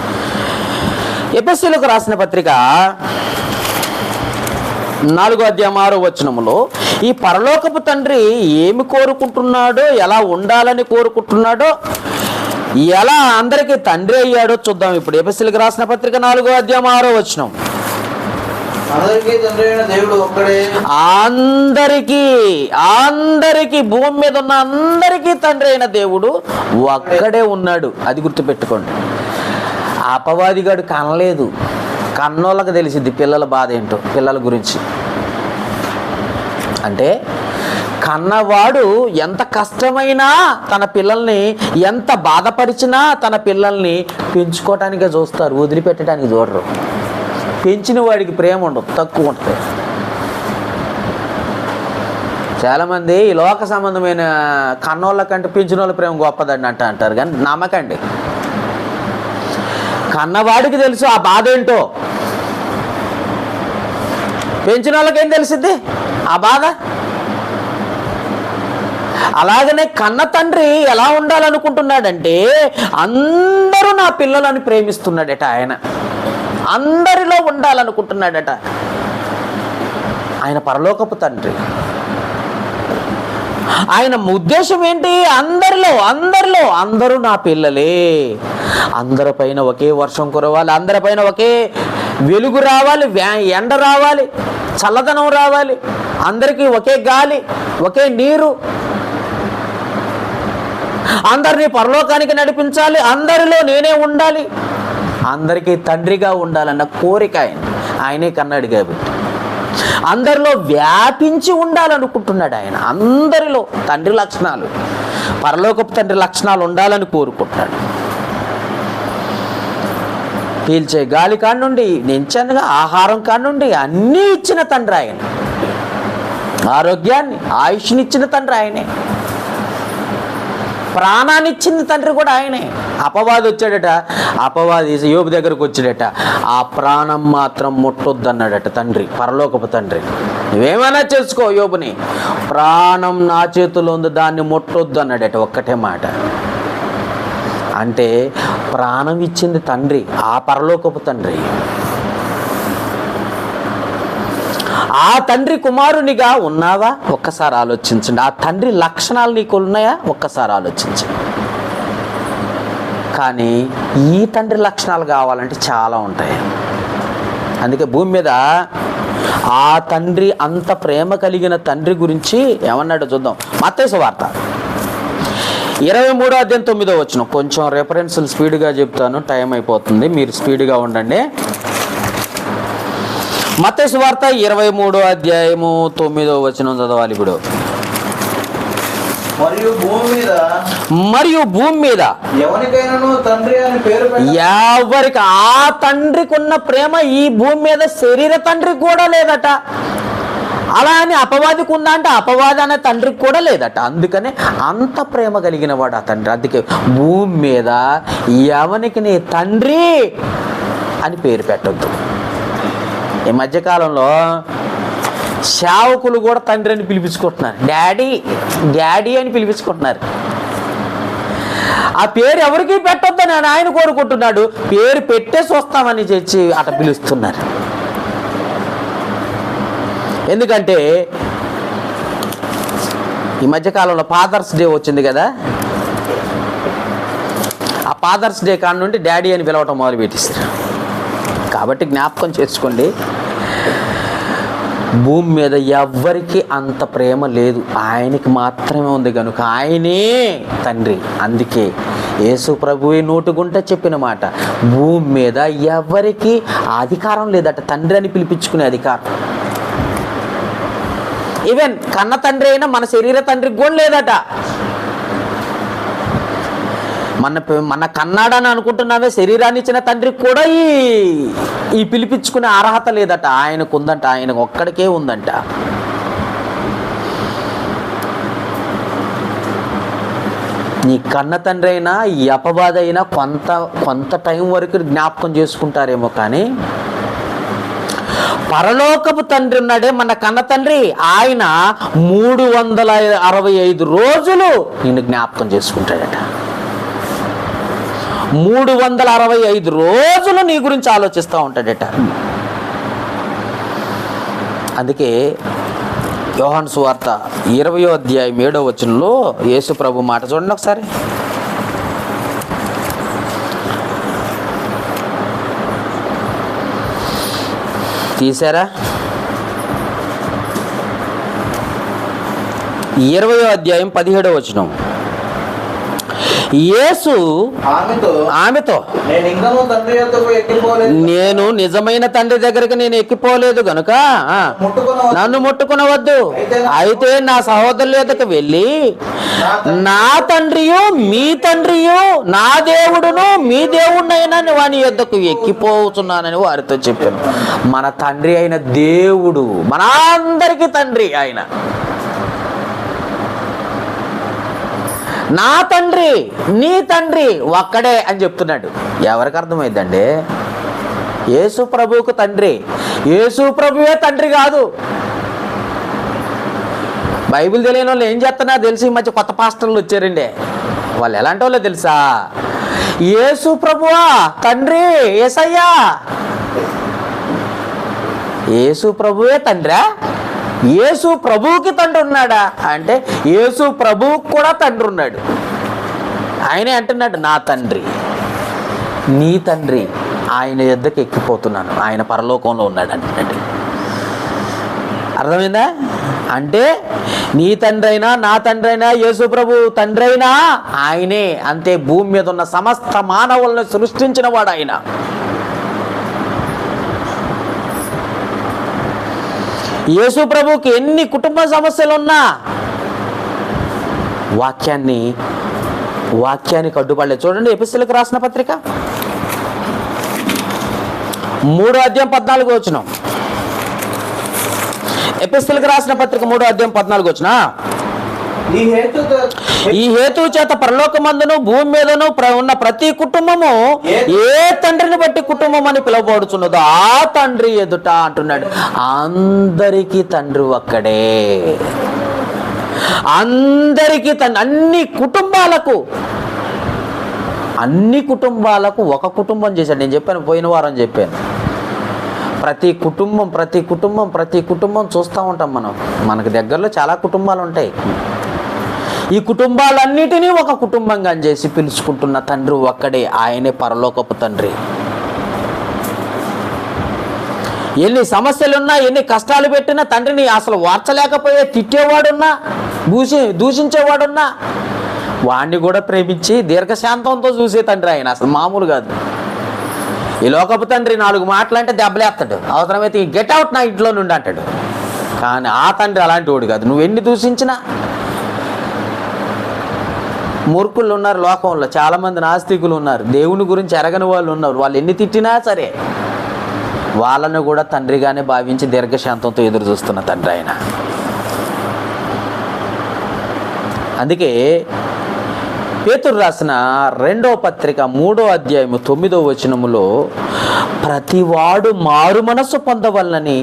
ఎఫెసీయులకు రాసిన పత్రిక 4:6 ఈ పరలోకపు తండ్రి ఏమి కోరుకుంటున్నాడో, ఎలా ఉండాలని కోరుకుంటున్నాడో, ఎలా అందరికీ తండ్రి అయ్యాడో చూద్దాం ఇప్పుడు. ఎఫెసీయులకు రాసిన పత్రిక 4:6 అందరికీ తండ్రి అయిన దేవుడు ఒక్కడే. అందరికీ భూమి మీద ఉన్న అందరికీ తండ్రి అయిన దేవుడు ఒక్కడే ఉన్నాడు. అది గుర్తుపెట్టుకోండి. అపవాదిగాడు కనలేదు, కన్నోళ్ళకి తెలిసింది పిల్లల బాధ ఏంటో, పిల్లల గురించి. అంటే కన్నవాడు ఎంత కష్టమైనా తన పిల్లల్ని, ఎంత బాధపరిచినా తన పిల్లల్ని పెంచుకోవటానికే చూస్తారు, వదిలిపెట్టడానికి చూడరు. పెంచిన వాడికి ప్రేమ ఉండదు, తక్కువ ఉంటుంది. చాలామంది ఈ లోక సంబంధమైన కన్నోళ్ళ కంటే పెంచిన వాళ్ళ ప్రేమ గొప్పదని అంటారు, కానీ నమ్మకండి. కన్నవాడికి తెలుసు ఆ బాధ ఏంటో, పెంచిన వాళ్ళకేం తెలిసిద్ది ఆ బాధ. అలాగనే కన్న తండ్రి ఎలా ఉండాలనుకుంటున్నాడంటే అందరూ నా పిల్లలని ప్రేమిస్తున్నాడట ఆయన, అందరిలో ఉండాలనుకుంటున్నాడట ఆయన పరలోకపు తండ్రి. ఆయన ఉద్దేశం ఏంటి? అందరూ నా పిల్లలే, అందరిపైన ఒకే వర్షం కురవాలి, అందరిపైన ఒకే వెలుగు రావాలి, ఎండ రావాలి, చల్లదనం రావాలి, అందరికీ ఒకే గాలి, ఒకే నీరు, అందరినీ పరలోకానికి నడిపించాలి, అందరిలో నేనే ఉండాలి, అందరికీ తండ్రిగా ఉండాలన్న కోరిక ఆయనే కన్నాడు కాబట్టి అందరిలో వ్యాపించి ఉండాలనుకుంటున్నాడు ఆయన. అందరిలో తండ్రి లక్షణాలు, పరలోకపు తండ్రి లక్షణాలు ఉండాలని కోరుకుంటున్నాడు. పీల్చే గాలి కానుండి, నించనగా ఆహారం కానుండి అన్నీ ఇచ్చిన తండ్రి ఆయన. ఆరోగ్యాన్ని, ఆయుష్నిచ్చిన తండ్రి ఆయనే, ప్రాణాన్ని ఇచ్చిన తండ్రి కూడా ఆయనే. అపవాది వచ్చాడట, అపవాది యోబు దగ్గరకు వచ్చాడట, ఆ ప్రాణం మాత్రం ముట్టొద్దన్నాడట తండ్రి, పరలోకపు తండ్రి. నువ్వేమైనా చేసుకో యోబుని, ప్రాణం నా చేతిలో ఉంది, దాన్ని ముట్టొద్దు అన్నాడట, ఒక్కటే మాట. అంటే ప్రాణం ఇచ్చింది తండ్రి, ఆ పరలోకపు తండ్రి. ఆ తండ్రి కుమారునిగా ఉన్నావా? ఒక్కసారి ఆలోచించండి. ఆ తండ్రి లక్షణాలు నీకు ఉన్నాయా? ఒక్కసారి ఆలోచించండి. కానీ ఈ తండ్రి లక్షణాలు కావాలంటే చాలా ఉంటాయి. అందుకే భూమి మీద ఆ తండ్రి, అంత ప్రేమ కలిగిన తండ్రి గురించి ఏమన్నాడో చూద్దాం. మత్తయి సువార్త 23:9 కొంచెం రెఫరెన్సులు స్పీడ్గా చెప్తాను, టైం అయిపోతుంది, మీరు స్పీడ్గా ఉండండి. మత్తయి సువార్త 23:9 చదవాలి ఇప్పుడు. మరియు భూమి మీద ఎవరికి ఆ తండ్రికి ఉన్న ప్రేమ ఈ భూమి మీద శరీర తండ్రికి కూడా లేదట. అలా అని అపవాదికి ఉందా అంటే అపవాది అనే తండ్రికి కూడా లేదట. అందుకనే అంత ప్రేమ కలిగిన వాడు ఆ తండ్రి. అందుకే భూమి మీద ఎవరికి నీ తండ్రి అని పేరు పెట్టొద్దు. ఈ మధ్యకాలంలో సేవకులు కూడా తండ్రి అని పిలిపించుకుంటున్నారు, డాడీ అని పిలిపించుకుంటున్నారు. ఆ పేరు ఎవరికి పెట్టొద్దని ఆయన కోరుకుంటున్నాడు, పేరు పెట్టేసి వస్తామని చెప్పి అట పిలుస్తున్నారు. ఎందుకంటే ఈ మధ్యకాలంలో ఫాదర్స్ డే వచ్చింది కదా, ఆ ఫాదర్స్ డే కాడ నుండి డాడీ అని పిలవటం మొదలు పెట్టేస్తారు. కాబట్టి జ్ఞాపకం చేసుకోండి, భూమి మీద ఎవ్వరికి అంత ప్రేమ లేదు, ఆయనకి మాత్రమే ఉంది కనుక ఆయనే తండ్రి. అందుకే యేసు ప్రభువే నోటుగుంట చెప్పిన మాట, భూమి మీద ఎవరికి అధికారం లేదట తండ్రి అని పిలిపించుకునే అధికారం. ఈవెన్ కన్న తండ్రి అయినా మన శరీర తండ్రికి కూడా లేదట. మన కన్నాడని అనుకుంటున్నావే, శరీరాన్ని ఇచ్చిన తండ్రికి కూడా ఈ పిలిపించుకునే అర్హత లేదట. ఆయనకు ఉందంట, ఆయనకు ఒక్కడికే ఉందంట. నీ కన్న తండ్రి అయినా ఈ అపబాధ అయినా కొంత టైం వరకు జ్ఞాపకం చేసుకుంటారేమో, కానీ పరలోకపు తండ్రి ఉన్నాడే మన కన్న తండ్రి, ఆయన 365 రోజులు నిన్ను జ్ఞాపకం చేసుకుంటాడట. 365 రోజులు నీ గురించి ఆలోచిస్తూ ఉంటాడట. అందుకే యోహాను సువార్త 20వ అధ్యాయం 7వ వచనంలో యేసు ప్రభు మాట చూడండి ఒకసారి. తీసారా? 20వ అధ్యాయం 17వ వచనం. యేసు ఆమెతో, నేను నిజమైన తండ్రి దగ్గరికి నేను ఎక్కిపోలేదు గనుక నన్ను ముట్టుకునవద్దు. అయితే నా సహోదరుల యొద్దకు వెళ్ళి, నా తండ్రియు మీ తండ్రియు, నా దేవుడును మీ దేవుడినైనా వాని యొద్దకు ఎక్కిపోతున్నానని వారితో చెప్పాను. మన తండ్రి అయిన దేవుడు మనందరికీ తండ్రి. ఆయన నా తండ్రి నీ తండ్రి ఒక్కడే అని చెప్తున్నాడు. ఎవరికి అర్థమైందండి? యేసు ప్రభువుకు తండ్రి. యేసు ప్రభువే తండ్రి కాదు. బైబిల్ తెలియని వాళ్ళు ఏం చేస్తున్నా తెలిసి ఈ మధ్య కొత్త పాస్టర్లు వచ్చారండి. వాళ్ళు ఎలాంటి వాళ్ళో తెలుసా? యేసు ప్రభువా తండ్రి, యేసయ్యా యేసు ప్రభువే తండ్రా? యేసు ప్రభువుకి తండ్రి ఉన్నాడా అంటే యేసు ప్రభువుకి కూడా తండ్రి ఉన్నాడు. ఆయనే అంటున్నాడు, నా తండ్రి నీ తండ్రి, ఆయన యొద్దకు ఎక్కిపోతున్నాను, ఆయన పరలోకంలో ఉన్నాడు అంటున్నాడు. అర్థమైందా? అంటే నీ తండ్రి అయినా నా తండ్రి అయినా యేసు ప్రభు తండ్రి అయినా ఆయనే. అంతే. భూమి మీద ఉన్న సమస్త మానవులను సృష్టించిన వాడు ఆయన. యేసు ప్రభుకి ఎన్ని కుటుంబ సమస్యలు ఉన్నా వాక్యానికి అడ్డుపడలేదు. చూడండి ఎఫెసీయులకు రాసిన పత్రిక 3వ అధ్యాయం 14వ వచనం. ఎఫెసీయులకు రాసిన పత్రిక 3వ అధ్యాయం 14వ వచనం. ఈ హేతువు చేత పరలోకమందును భూమి మీదను ఉన్న ప్రతి కుటుంబము ఏ తండ్రిని బట్టి కుటుంబం అని పిలువబడుచున్నదో ఆ తండ్రి ఎదుట అంటున్నాడు. అందరికీ తండ్రి ఒక్కడే. అందరికీ తండ్రి. అన్ని కుటుంబాలకు ఒక కుటుంబం చేశాడు. నేను చెప్పాను, పోయిన వారం చెప్పాను. ప్రతి కుటుంబం చూస్తూ ఉంటాం మనం. మనకు దగ్గరలో చాలా కుటుంబాలు ఉంటాయి. ఈ కుటుంబాలన్నిటినీ ఒక కుటుంబంగా చేసి పిలుచుకుంటున్న తండ్రి ఒక్కడే. ఆయనే పరలోకపు తండ్రి. ఎన్ని సమస్యలున్నా, ఎన్ని కష్టాలు పెట్టినా తండ్రిని అసలు వార్చలేకపోయే తిట్టేవాడున్నా, దూషించేవాడున్నా వాణ్ణి కూడా ప్రేమించి దీర్ఘశాంతంతో చూసే తండ్రి ఆయన. అసలు మామూలు కాదు. ఈ లోకపు తండ్రి 4 మాటలు అంటే దెబ్బలేస్తాడు. అవసరమైతే గెట్ అవుట్ నా ఇంట్లో నుండి అంటాడు. కానీ ఆ తండ్రి అలాంటి వాడు కాదు. నువ్వు ఎన్ని దూషించినా. మూర్ఖులు ఉన్నారు లోకంలో, చాలామంది నాస్తికులు ఉన్నారు, దేవుని గురించి ఎరగని వాళ్ళు ఉన్నారు. వాళ్ళు ఎన్ని తిట్టినా సరే వాళ్ళను కూడా తండ్రిగానే భావించి దీర్ఘశాంతంతో ఎదురు చూస్తున్న తండ్రి ఆయన. అందుకే పేతురు రాసిన 2వ పత్రిక 3వ అధ్యాయము 9వ వచనములో ప్రతివాడు మారు మనస్సు పొందవలనని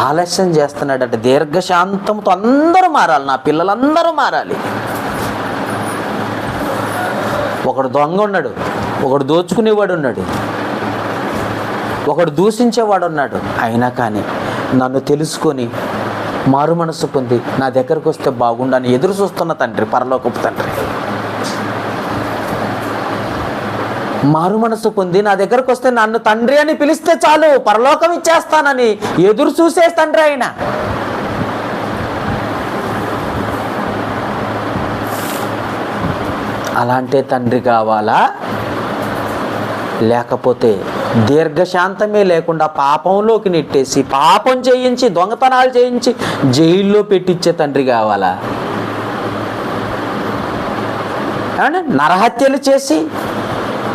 ఆలస్యం చేస్తున్నాడట. దీర్ఘశాంతంతో అందరూ మారాలి, నా పిల్లలందరూ మారాలి. ఒకడు దొంగ ఉన్నాడు, ఒకడు దోచుకునేవాడు ఉన్నాడు, ఒకడు దూషించేవాడు ఉన్నాడు. అయినా కానీ నన్ను తెలుసుకొని మారు మనస్సు పొంది నా దగ్గరకు వస్తే బాగుండని ఎదురు చూస్తున్న తండ్రి పరలోకపు తండ్రి. మారు మనసు పొంది నా దగ్గరకు వస్తే నన్ను తండ్రి అని పిలిస్తే చాలు, పరలోకం ఇచ్చేస్తానని ఎదురు చూసే తండ్రి ఆయన. అలాంటి తండ్రి కావాలా? లేకపోతే దీర్ఘశాంతమే లేకుండా పాపంలోకి నెట్టేసి, పాపం చేయించి, దొంగతనాలు చేయించి జైల్లో పెట్టించే తండ్రి కావాలా? నరహత్యలు చేసి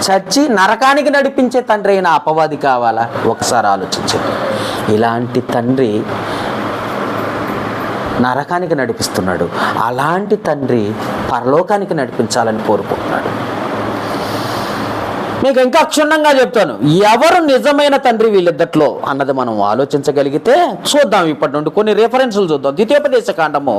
చచ్చి నరకానికి నడిపించే తండ్రి అయిన అపవాది కావాలా? ఒకసారి ఆలోచించండి. ఇలాంటి తండ్రి నరకానికి నడిపిస్తున్నాడు, అలాంటి తండ్రి పరలోకానికి నడిపించాలని కోరుకుంటున్నాడు. మీకు ఇంకా క్షుణ్ణంగా చెప్తాను, ఎవరు నిజమైన తండ్రి వీళ్ళిద్దట్లో అన్నది మనం ఆలోచించగలిగితే చూద్దాం. ఇప్పటి నుండి కొన్ని రెఫరెన్సులు చూద్దాం. ద్వితీయోపదేశ కాండము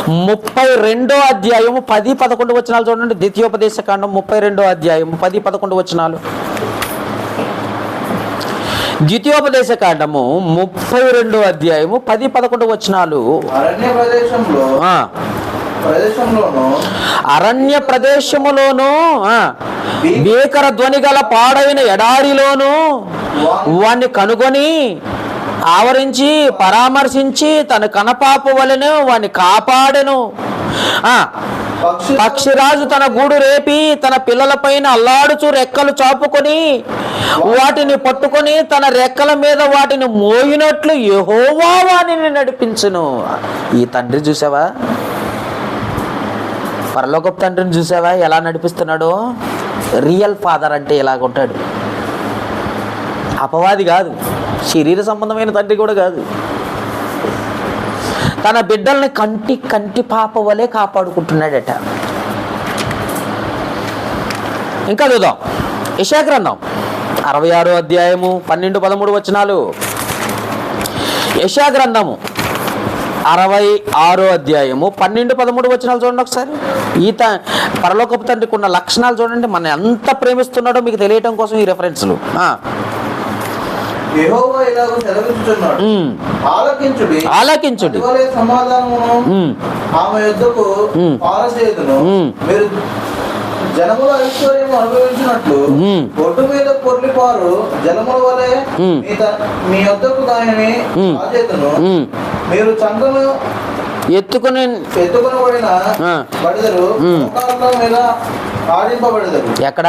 32వ అధ్యాయము 10-11 వచనాలు చూడండి. ద్వితీయోపదేశ కాండం 32వ అధ్యాయము 10-11 వచనాలు. ద్వితీయోపదేశ కాండము 32వ అధ్యాయము 10-11 వచనాలు. అరణ్య ప్రదేశములోను భీకర ధ్వని గల పాడైన ఎడారిలోను వాణ్ణి కనుగొని ఆవరించి పరామర్శించి తన కనపాపు వలెను వాణ్ణి కాపాడెను. పక్షిరాజు తన గూడు రేపి తన పిల్లల పైన అల్లాడుచు రెక్కలు చాపుకొని వాటిని పట్టుకొని తన రెక్కల మీద వాటిని మోయినట్లు యెహోవా వానిని నడిపించును. ఈ తండ్రి చూసావా? పరలోకపు తండ్రిని చూసావా ఎలా నడిపిస్తున్నాడో? రియల్ ఫాదర్ అంటే ఇలాగుంటాడు. అపవాది కాదు, శరీర సంబంధమైన తండ్రి కూడా కాదు. తన బిడ్డల్ని కంటి పాప వలె కాపాడుకుంటున్నాడట. ఇంకా చూద్దాం. యెషయా గ్రంథం 66వ అధ్యాయము 12-13 వచనాలు. యెషయా గ్రంథము 66వ అధ్యాయము 12-13 వచనాలు చూడండి ఒకసారి. పరలోకపు తండ్రికి ఉన్న లక్షణాలు చూడండి. మన ఎంత ప్రేమిస్తున్నాడో మీకు తెలియటం కోసం ఈ రెఫరెన్స్లు. ఆలకించుడి, జలముల ఐశ్వర్యము అనుభవించినట్లు ఒడ్డు మీద పొర్లిపారు జలముల వలె మీ యొద్దకు దానిని ఆచేతును. మీరు చంద్రము ఎత్తుకునబడిన బడిదరు మోకాళ్ళ మీద ఆడింపబడదరు. ఎక్కడ?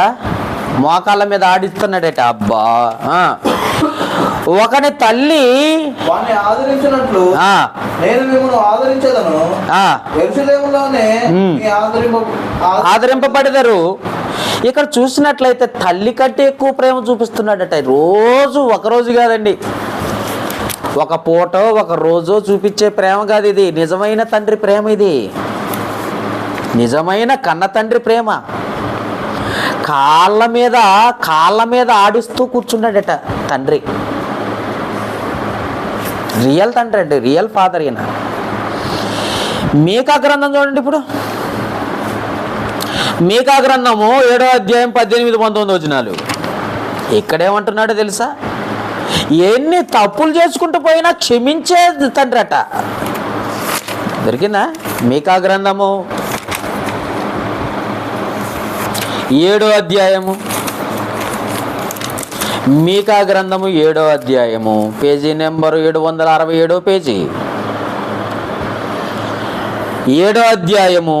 మోకాళ్ళ మీద ఆడిస్తున్నాడట. అబ్బా! ఒకని తల్లి వాణ్ణి ఆదరించినట్లు నేను మిమ్మల్ని ఆదరించదను. యెరూషలేములోనే ఆదరింపబడతారు. ఇక్కడ చూసినట్లయితే తల్లి కంటే ఎక్కువ ప్రేమ చూపిస్తున్నాడట. రోజు ఒకరోజు కాదండి, ఒక పూట ఒక రోజు చూపించే ప్రేమ కాదు ఇది. నిజమైన తండ్రి ప్రేమ ఇది. నిజమైన కన్న తండ్రి ప్రేమ. కాళ్ళ మీద ఆడిస్తూ కూర్చున్నాడట తండ్రి. రియల్ తండ్రి అండి, రియల్ ఫాదర్ ఈయన. మీకా గ్రంథం చూడండి. ఇప్పుడు మీకా గ్రంథము 7వ అధ్యాయం 18-19 వచనాలు. ఇక్కడేమంటున్నాడో తెలుసా? ఎన్ని తప్పులు చేసుకుంటూ పోయినా క్షమించే తండ్రి అట. దొరికిందా? మీకా గ్రంథము 7వ అధ్యాయము, మీకా గ్రంథము 7వ అధ్యాయము, పేజీ నెంబరు 767 పేజీ. 7వ అధ్యాయము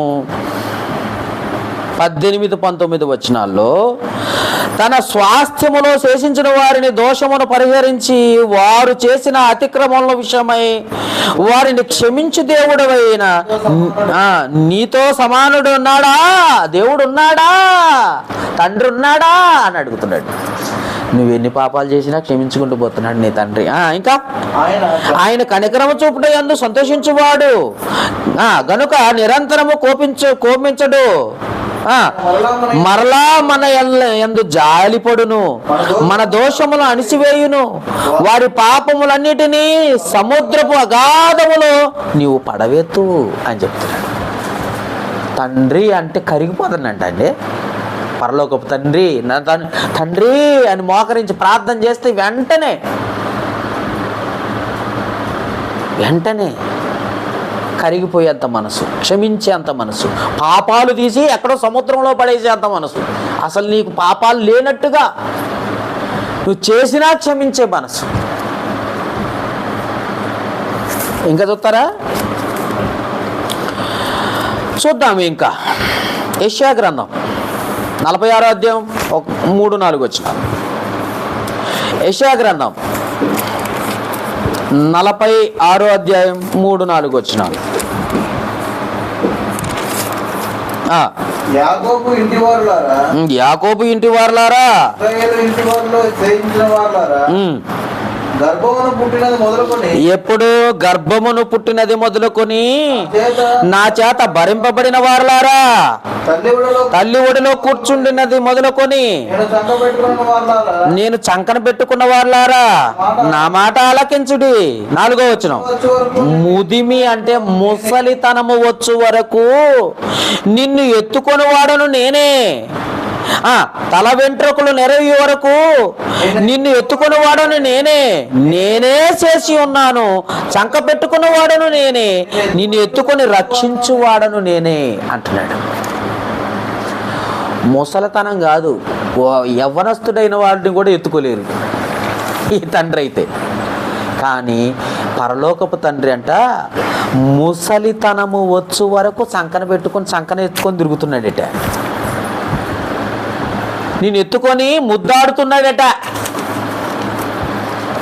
18-19 వచనాల్లో తన స్వాస్థ్యములో శేషించిన వారిని దోషమును పరిహరించి వారు చేసిన అతిక్రమముల విషయమై వారిని క్షమించు దేవుడవైన నీతో సమానుడు ఉన్నాడా? దేవుడు ఉన్నాడా? తండ్రి ఉన్నాడా అని అడుగుతున్నాడు. నువ్వెన్ని పాపాలు చేసినా క్షమించుకుంటూ పోతున్నాడు నీ తండ్రి. ఇంకా ఆయన కనికరమ చూపుట యందు సంతోషించువాడు గనుక నిరంతరము కోపించడు. మరలా మన యందు జాలిపడును, మన దోషములు అణిసివేయును, వారి పాపములన్నిటినీ సముద్రపు అగాధములో నీవు పడవేత్తు అని చెప్తున్నాడు. తండ్రి అంటే కరిగిపోతుందంట అండి. పరలోకపు తండ్రి, నా తండ్రి అని మోకరించి ప్రార్థన చేస్తే వెంటనే కరిగిపోయేంత మనసు, క్షమించేంత మనసు, పాపాలు తీసి ఎక్కడో సముద్రంలో పడేసేంత మనసు, అసలు నీకు పాపాలు లేనట్టుగా నువ్వు చేసినా క్షమించే మనసు. ఇంకా చూస్తారా? చూద్దాము ఇంకా యెషయా గ్రంథం 46వ అధ్యాయం 3-4 వచ్చిన. యెషయా గ్రంథం 46వ అధ్యాయం 3-4 వచ్చిన. యాకోబు ఇంటి వారులారా, యాకోబు ఇంటి వారులారా, ఇశ్రాయేలు ఇంటి వారిలో జయించిన వారులారా, గర్భమును పుట్టినది మొదలుకొని, ఎప్పుడు గర్భమును పుట్టినది మొదలుకొని నా చేత భరింపబడిన వారులారా, తల్లి ఒడిలో కూర్చుండినది మొదలుకొని నేను చంకన పెట్టుకున్న వారులారా, నా మాట ఆలకించుడి. 4వ వచనం, ముదిమి అంటే ముసలితనము వచ్చు వరకు నిన్ను ఎత్తుకొని వాడను నేనే, తల వెంట్రుకలు నెరవే వరకు నిన్ను ఎత్తుకుని వాడను నేనే, నేనే చేసి ఉన్నాను, చంక పెట్టుకున్న వాడను నేనే, నిన్ను ఎత్తుకొని రక్షించు వాడను నేనే అంటున్నాడు. ముసలితనం కాదు, యవ్వనస్తుడైన వాడిని కూడా ఎత్తుకోలేరు ఈ తండ్రి అయితే. కానీ పరలోకపు తండ్రి అంట ముసలితనము వచ్చు వరకు చంకన పెట్టుకొని చంకన ఎత్తుకొని తిరుగుతున్నాడట, నేను ఎత్తుకొని ముద్దాడుతున్నాడట,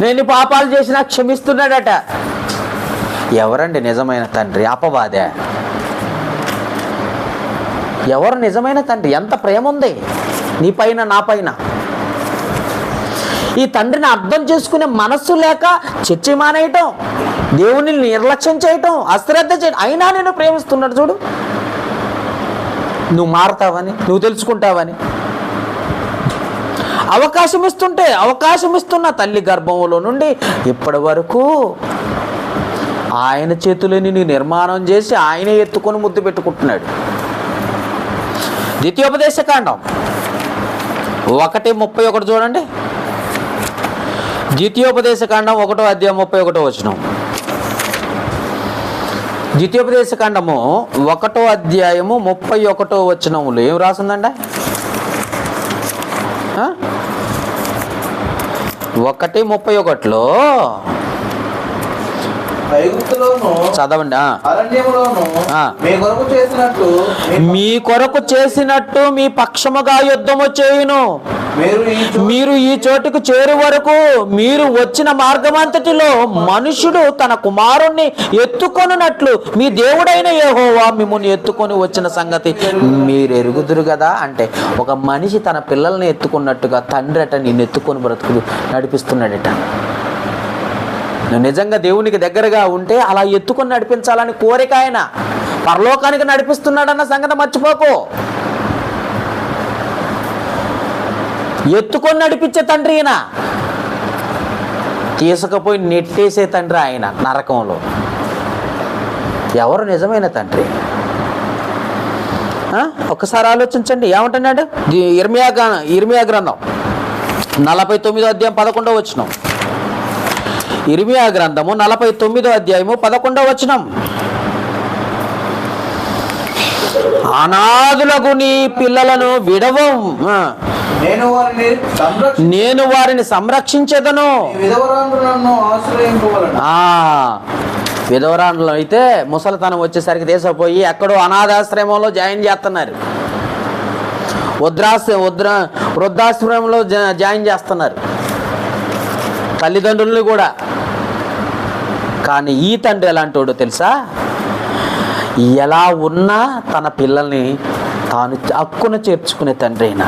నేను పాపాలు చేసినా క్షమిస్తున్నాడట. ఎవరండి నిజమైన తండ్రి? అపవాదే. ఎవరు నిజమైన తండ్రి? ఎంత ప్రేమ ఉంది నీ పైన నా పైన. ఈ తండ్రిని అర్థం చేసుకునే మనస్సు లేక చర్చి మానేయటం, దేవుని నిర్లక్ష్యం చేయటం, అశ్రద్ధ చేయటం, అయినా నేను ప్రేమిస్తున్నాడు చూడు. నువ్వు మారతావని, నువ్వు తెలుసుకుంటావని అవకాశం ఇస్తుంటే, అవకాశం ఇస్తున్న తల్లి గర్భంలో నుండి ఇప్పటి వరకు ఆయన చేతులని నీ నిర్మాణం చేసి ఆయనే ఎత్తుకొని ముద్దు పెట్టుకుంటున్నాడు. ద్వితీయోపదేశకాండం 1:31 చూడండి. ద్వితీయోపదేశకాండం 1వ అధ్యాయం 31వ వచనం. ద్వితీయోపదేశకాండము 1వ అధ్యాయము 31వ వచనములు ఏం రాసిందండి? 1:31లో చదవండి. మీ కొరకు చేసినట్టు మీ పక్షముగా యుద్ధము చేయును, మీరు ఈ చోటుకు చేరు వరకు మీరు వచ్చిన మార్గమంతటిలో మనుషుడు తన కుమారుణ్ణి ఎత్తుకొనున్నట్లు మీ దేవుడైన యెహోవా మిమ్మల్ని ఎత్తుకొని వచ్చిన సంగతి మీరు ఎరుగుదురు కదా. అంటే ఒక మనిషి తన పిల్లల్ని ఎత్తుకున్నట్టుగా తండ్రి అట నిన్ను ఎత్తుకొని బ్రతుకులు నడిపిస్తున్నాడట. నువ్వు నిజంగా దేవునికి దగ్గరగా ఉంటే అలా ఎత్తుకొని నడిపించాలని కోరిక ఆయన పరలోకానికి నడిపిస్తున్నాడన్న సంగతి మర్చిపోకు. ఎత్తుకొని నడిపించే తండ్రి ఈయన, తీసుకుపోయి నెట్టేసే తండ్రి ఆయన నరకంలో. ఎవరు నిజమైన తండ్రి? ఒక్కసారి ఆలోచించండి. ఏమంటున్నాడు? ఇర్మియా గ్రంథం 49వ అధ్యాయం 11వ వచనం. ఇర్మియా గ్రంథము 49వ అధ్యాయము 11వ వచనం. అనాథులకు నీ పిల్లలను విడవం, నేను వారిని సంరక్షించేదను. విధవరాండ్రులు అయితే ముసలితనం వచ్చేసరికి దేశపోయి ఎక్కడో అనాథాశ్రమంలో జాయిన్ చేస్తున్నారు, వృద్ధాశ్రమంలో జాయిన్ చేస్తున్నారు తల్లిదండ్రుల్ని కూడా. కానీ ఈ తండ్రి ఎలాంటోడో తెలుసా? ఎలా ఉన్నా తన పిల్లల్ని తాను హక్కున చేర్చుకునే తండ్రి అయినా.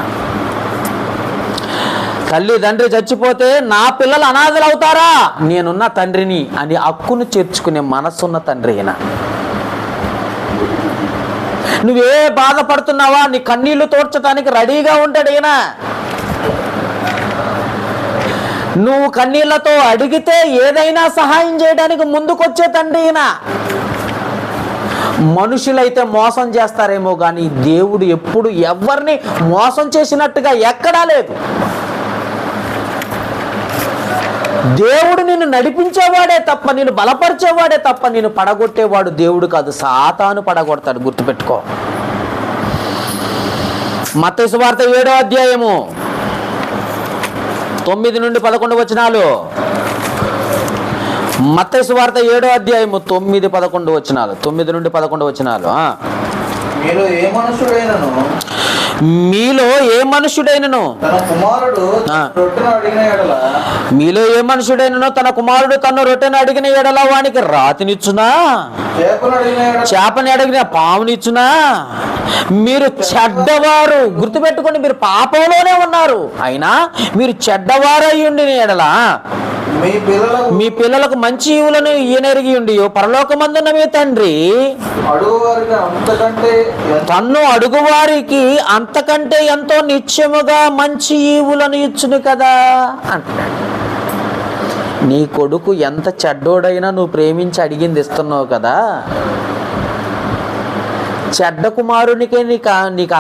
తల్లిదండ్రి చచ్చిపోతే నా పిల్లలు అనాథలు అవుతారా, నేనున్న తండ్రిని అని హక్కును చేర్చుకునే మనస్సున్న తండ్రి అయినా. నువ్వే బాధపడుతున్నావా, నీ కన్నీళ్లు తోడ్చడానికి రెడీగా ఉంటాడు ఈయన. నువ్వు కన్నీళ్లతో అడిగితే ఏదైనా సహాయం చేయడానికి ముందుకొచ్చే తండ్రి ఈయన. మనుషులైతే మోసం చేస్తారేమో కానీ దేవుడు ఎప్పుడు ఎవరిని మోసం చేసినట్టుగా ఎక్కడా లేదు. దేవుడు నిన్ను నడిపించేవాడే తప్ప, నిన్ను బలపరిచేవాడే తప్ప నిన్ను పడగొట్టేవాడు దేవుడు కాదు, సాతాను పడగొడతాడు. గుర్తుపెట్టుకో. మత్తయి సువార్త 7వ అధ్యాయము 9 నుండి 11 వచనాలు. మత్తయి సువార్త 7వ అధ్యాయము 9, 11 వచనాలు. 9 నుండి 11 వచనాలు. మీలో ఏ మనుషుడైనను తన కుమారుడు తన కుమారుడు తన రొట్టెను అడిగిన ఎడల వానికి రాతినిచ్చునా, చేపని అడిగిన పామునిచ్చునా? మీరు చెడ్డవారు, గుర్తుపెట్టుకోండి, మీరు పాపంలోనే ఉన్నారు, అయినా మీరు చెడ్డవారయ్యుండి ఎడల మీ పిల్లలకు మంచి ఈవులను ఈయనెరిగి ఉండి పరలోకమందున్న మీ తండ్రి తన్ను అడుగువారికి అంతకంటే ఎంతో నిత్యముగా మంచి ఈవులను ఇచ్చును కదా అంటున్నాడు. నీ కొడుకు ఎంత చెడ్డోడైనా నువ్వు ప్రేమించి అడిగింది ఇస్తున్నావు కదా. చెడ్డ కుమారునికే నీకు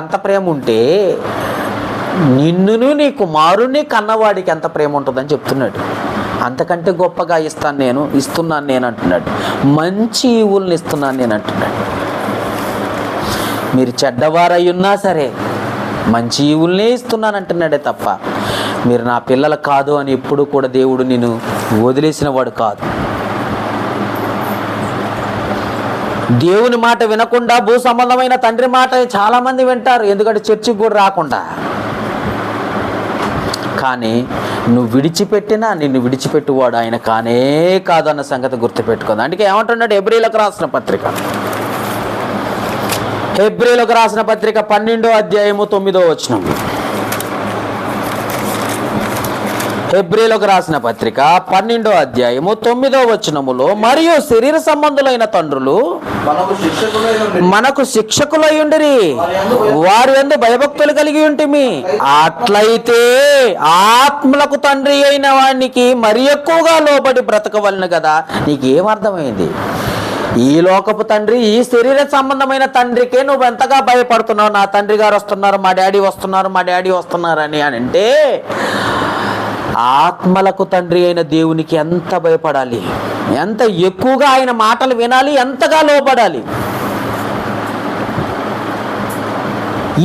అంత ప్రేమ ఉంటే నిన్నును నీ కుమారుణ్ణి కన్నవాడికి ఎంత ప్రేమ ఉంటుందని చెప్తున్నాడు. అంతకంటే గొప్పగా ఇస్తున్నాను నేను అంటున్నాడు. మంచి ఈవుల్ని ఇస్తున్నాను నేను అంటున్నాడు. మీరు చెడ్డవారై ఉన్నా సరే మంచి ఈవుల్నే ఇస్తున్నాను అంటున్నాడే తప్ప మీరు నా పిల్లలు కాదు అని ఎప్పుడు కూడా దేవుడు నిన్ను వదిలేసిన వాడు కాదు. దేవుని మాట వినకుండా భూ సంబంధమైన తండ్రి మాట చాలా మంది వింటారు, ఎందుకంటే చర్చికి కూడా రాకుండా. కానీ నువ్వు విడిచిపెట్టినా నిన్ను విడిచిపెట్టువాడు ఆయన కానే కాదు అన్న సంగతి గుర్తుపెట్టుకుంది. అందుకే ఏమంటున్నాడు హెబ్రీలకు రాసిన పత్రిక 12వ అధ్యాయము 9వ వచనం. హెబ్రీలకు రాసిన పత్రిక 12వ అధ్యాయము 9వ వచనములో, మరియు శరీర సంబంధులైన తండ్రులు మనకు శిక్షకులై ఉండిరి, వారి యందు భయభక్తులు కలిగి ఉంటిమి, అట్లయితే ఆత్మలకు తండ్రి అయిన వానికి మరి ఎక్కువగా లోబడి బ్రతకవలను కదా. నీకేమర్థమైంది? ఈ లోకపు తండ్రి, ఈ శరీర సంబంధమైన తండ్రికే నువ్వు ఎంతగా భయపడుతున్నావు. నా తండ్రి గారు వస్తున్నారు, మా డాడీ వస్తున్నారు అని అంటే ఆత్మలకు తండ్రి అయిన దేవునికి ఎంత భయపడాలి, ఎంత ఎక్కువగా ఆయన మాటలు వినాలి, ఎంతగా లోబడాలి.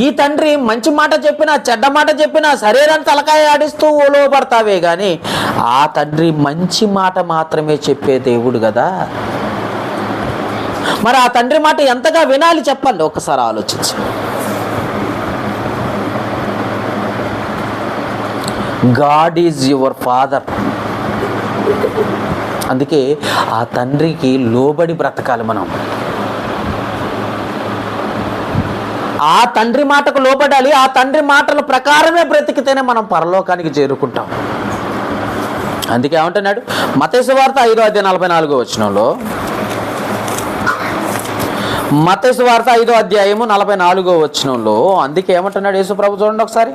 ఈ తండ్రి మంచి మాట చెప్పినా చెడ్డ మాట చెప్పినా శరీరాన్ని తలకాయ ఆడిస్తూ లోబడతావే కానీ ఆ తండ్రి మంచి మాట మాత్రమే చెప్పే దేవుడు కదా. మరి ఆ తండ్రి మాట ఎంతగా వినాలి చెప్పండి, ఒకసారి ఆలోచించు. God is your father. అందుకే ఆ తండ్రికి లోబడి బ్రతకాలి మనం. ఆ తండ్రి మాటకు లోబడాలి. ఆ తండ్రి మాటల ప్రకారమే బ్రతికితేనే మనం పరలోకానికి చేరుకుంటాం. అందుకే ఏమంటున్నాడు మత్తయి సువార్త 5:44 వచనంలో, మత్తయి సువార్త 5:44 వచనంలో అందుకే ఏమంటున్నాడు యేసు ప్రభు, చూడండి ఒకసారి.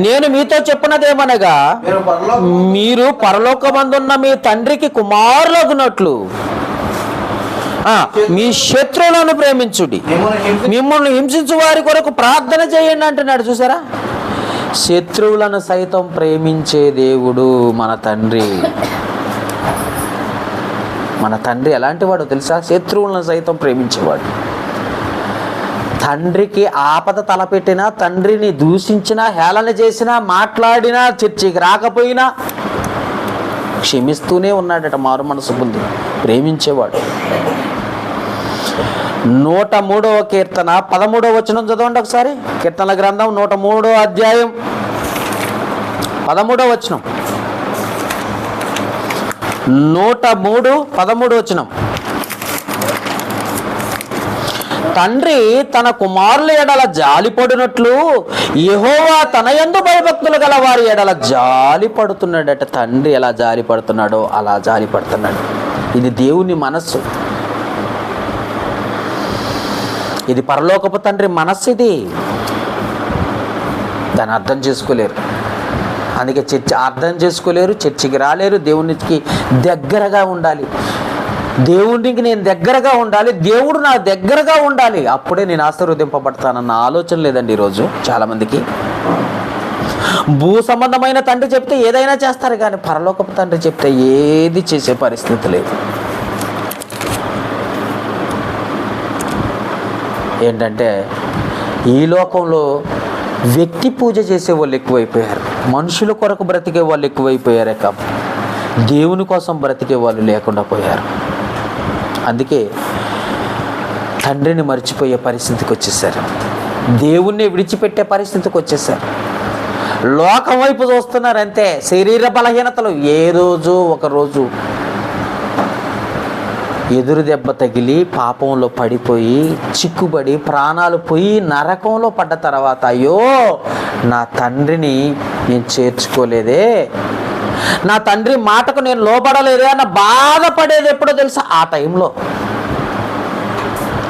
నేను మీతో చెప్పినదేమనగా మీరు పరలోకమందున్న మీ తండ్రికి కుమారులగునట్లు మీ శత్రువులను ప్రేమించుడి, మిమ్మల్ని హింసించు వారి కొరకు ప్రార్థన చేయండి అంటున్నాడు. చూసారా, శత్రువులను సైతం ప్రేమించే దేవుడు మన తండ్రి. మన తండ్రి ఎలాంటి వాడు తెలుసా? శత్రువులను సైతం ప్రేమించేవాడు. తండ్రికి ఆపద తలపెట్టినా, తండ్రిని దూషించినా, హేళన చేసినా, మాట్లాడినా, చర్చికి రాకపోయినా క్షమిస్తూనే ఉన్నాడట. మారు మనసు పొంది ప్రేమించేవాడు. 103వ కీర్తన 13వ వచనం చదవండి ఒకసారి. కీర్తనల గ్రంథం 103వ అధ్యాయం 13వ వచనం. 103:13 వచనం. తండ్రి తన కుమారుల ఎడల జాలిపడినట్లు యెహోవా తన యందు భయభక్తులు గల వారి ఎడల జాలి పడుతున్నాడట. తండ్రి ఎలా జాలి పడుతున్నాడో అలా జాలి పడుతున్నాడు. ఇది దేవుని మనస్సు, ఇది పరలోకపు తండ్రి మనస్సు. ఇది దాన్ని అర్థం చేసుకోలేరు. అందుకే అర్థం చేసుకోలేరు, చర్చికి రాలేరు. దేవునికి దగ్గరగా ఉండాలి. దేవుడికి నేను దగ్గరగా ఉండాలి, దేవుడు నా దగ్గరగా ఉండాలి, అప్పుడే నేను ఆశీర్వదింపబడతానన్న ఆలోచన లేదండి ఈరోజు చాలామందికి. భూ సంబంధమైన తండ్రి చెప్తే ఏదైనా చేస్తారు, కానీ పరలోకపు తండ్రి చెప్తే ఏది చేసే పరిస్థితి లేదు. ఏంటంటే ఈ లోకంలో వ్యక్తి పూజ చేసే వాళ్ళు ఎక్కువైపోయారు, మనుషుల కొరకు బ్రతికే వాళ్ళు ఎక్కువైపోయారే కాదు, దేవుని కోసం బ్రతికే వాళ్ళు లేకుండా పోయారు. అందుకే తండ్రిని మర్చిపోయే పరిస్థితికి వచ్చేసారు, దేవుణ్ణి విడిచిపెట్టే పరిస్థితికి వచ్చేసారు. లోకం వైపు చూస్తున్నారు అంతే. శరీర బలహీనతలు ఏ రోజు ఒకరోజు ఎదురు దెబ్బ తగిలి పాపంలో పడిపోయి చిక్కుబడి ప్రాణాలు పోయి నరకంలో పడ్డ తర్వాత, అయ్యో నా తండ్రిని నేను చేర్చుకోలేదే, నా తండ్రి మాటకు నేను లోపడలేదే అన్న బాధపడేది ఎప్పుడో తెలుసా? ఆ టైంలో.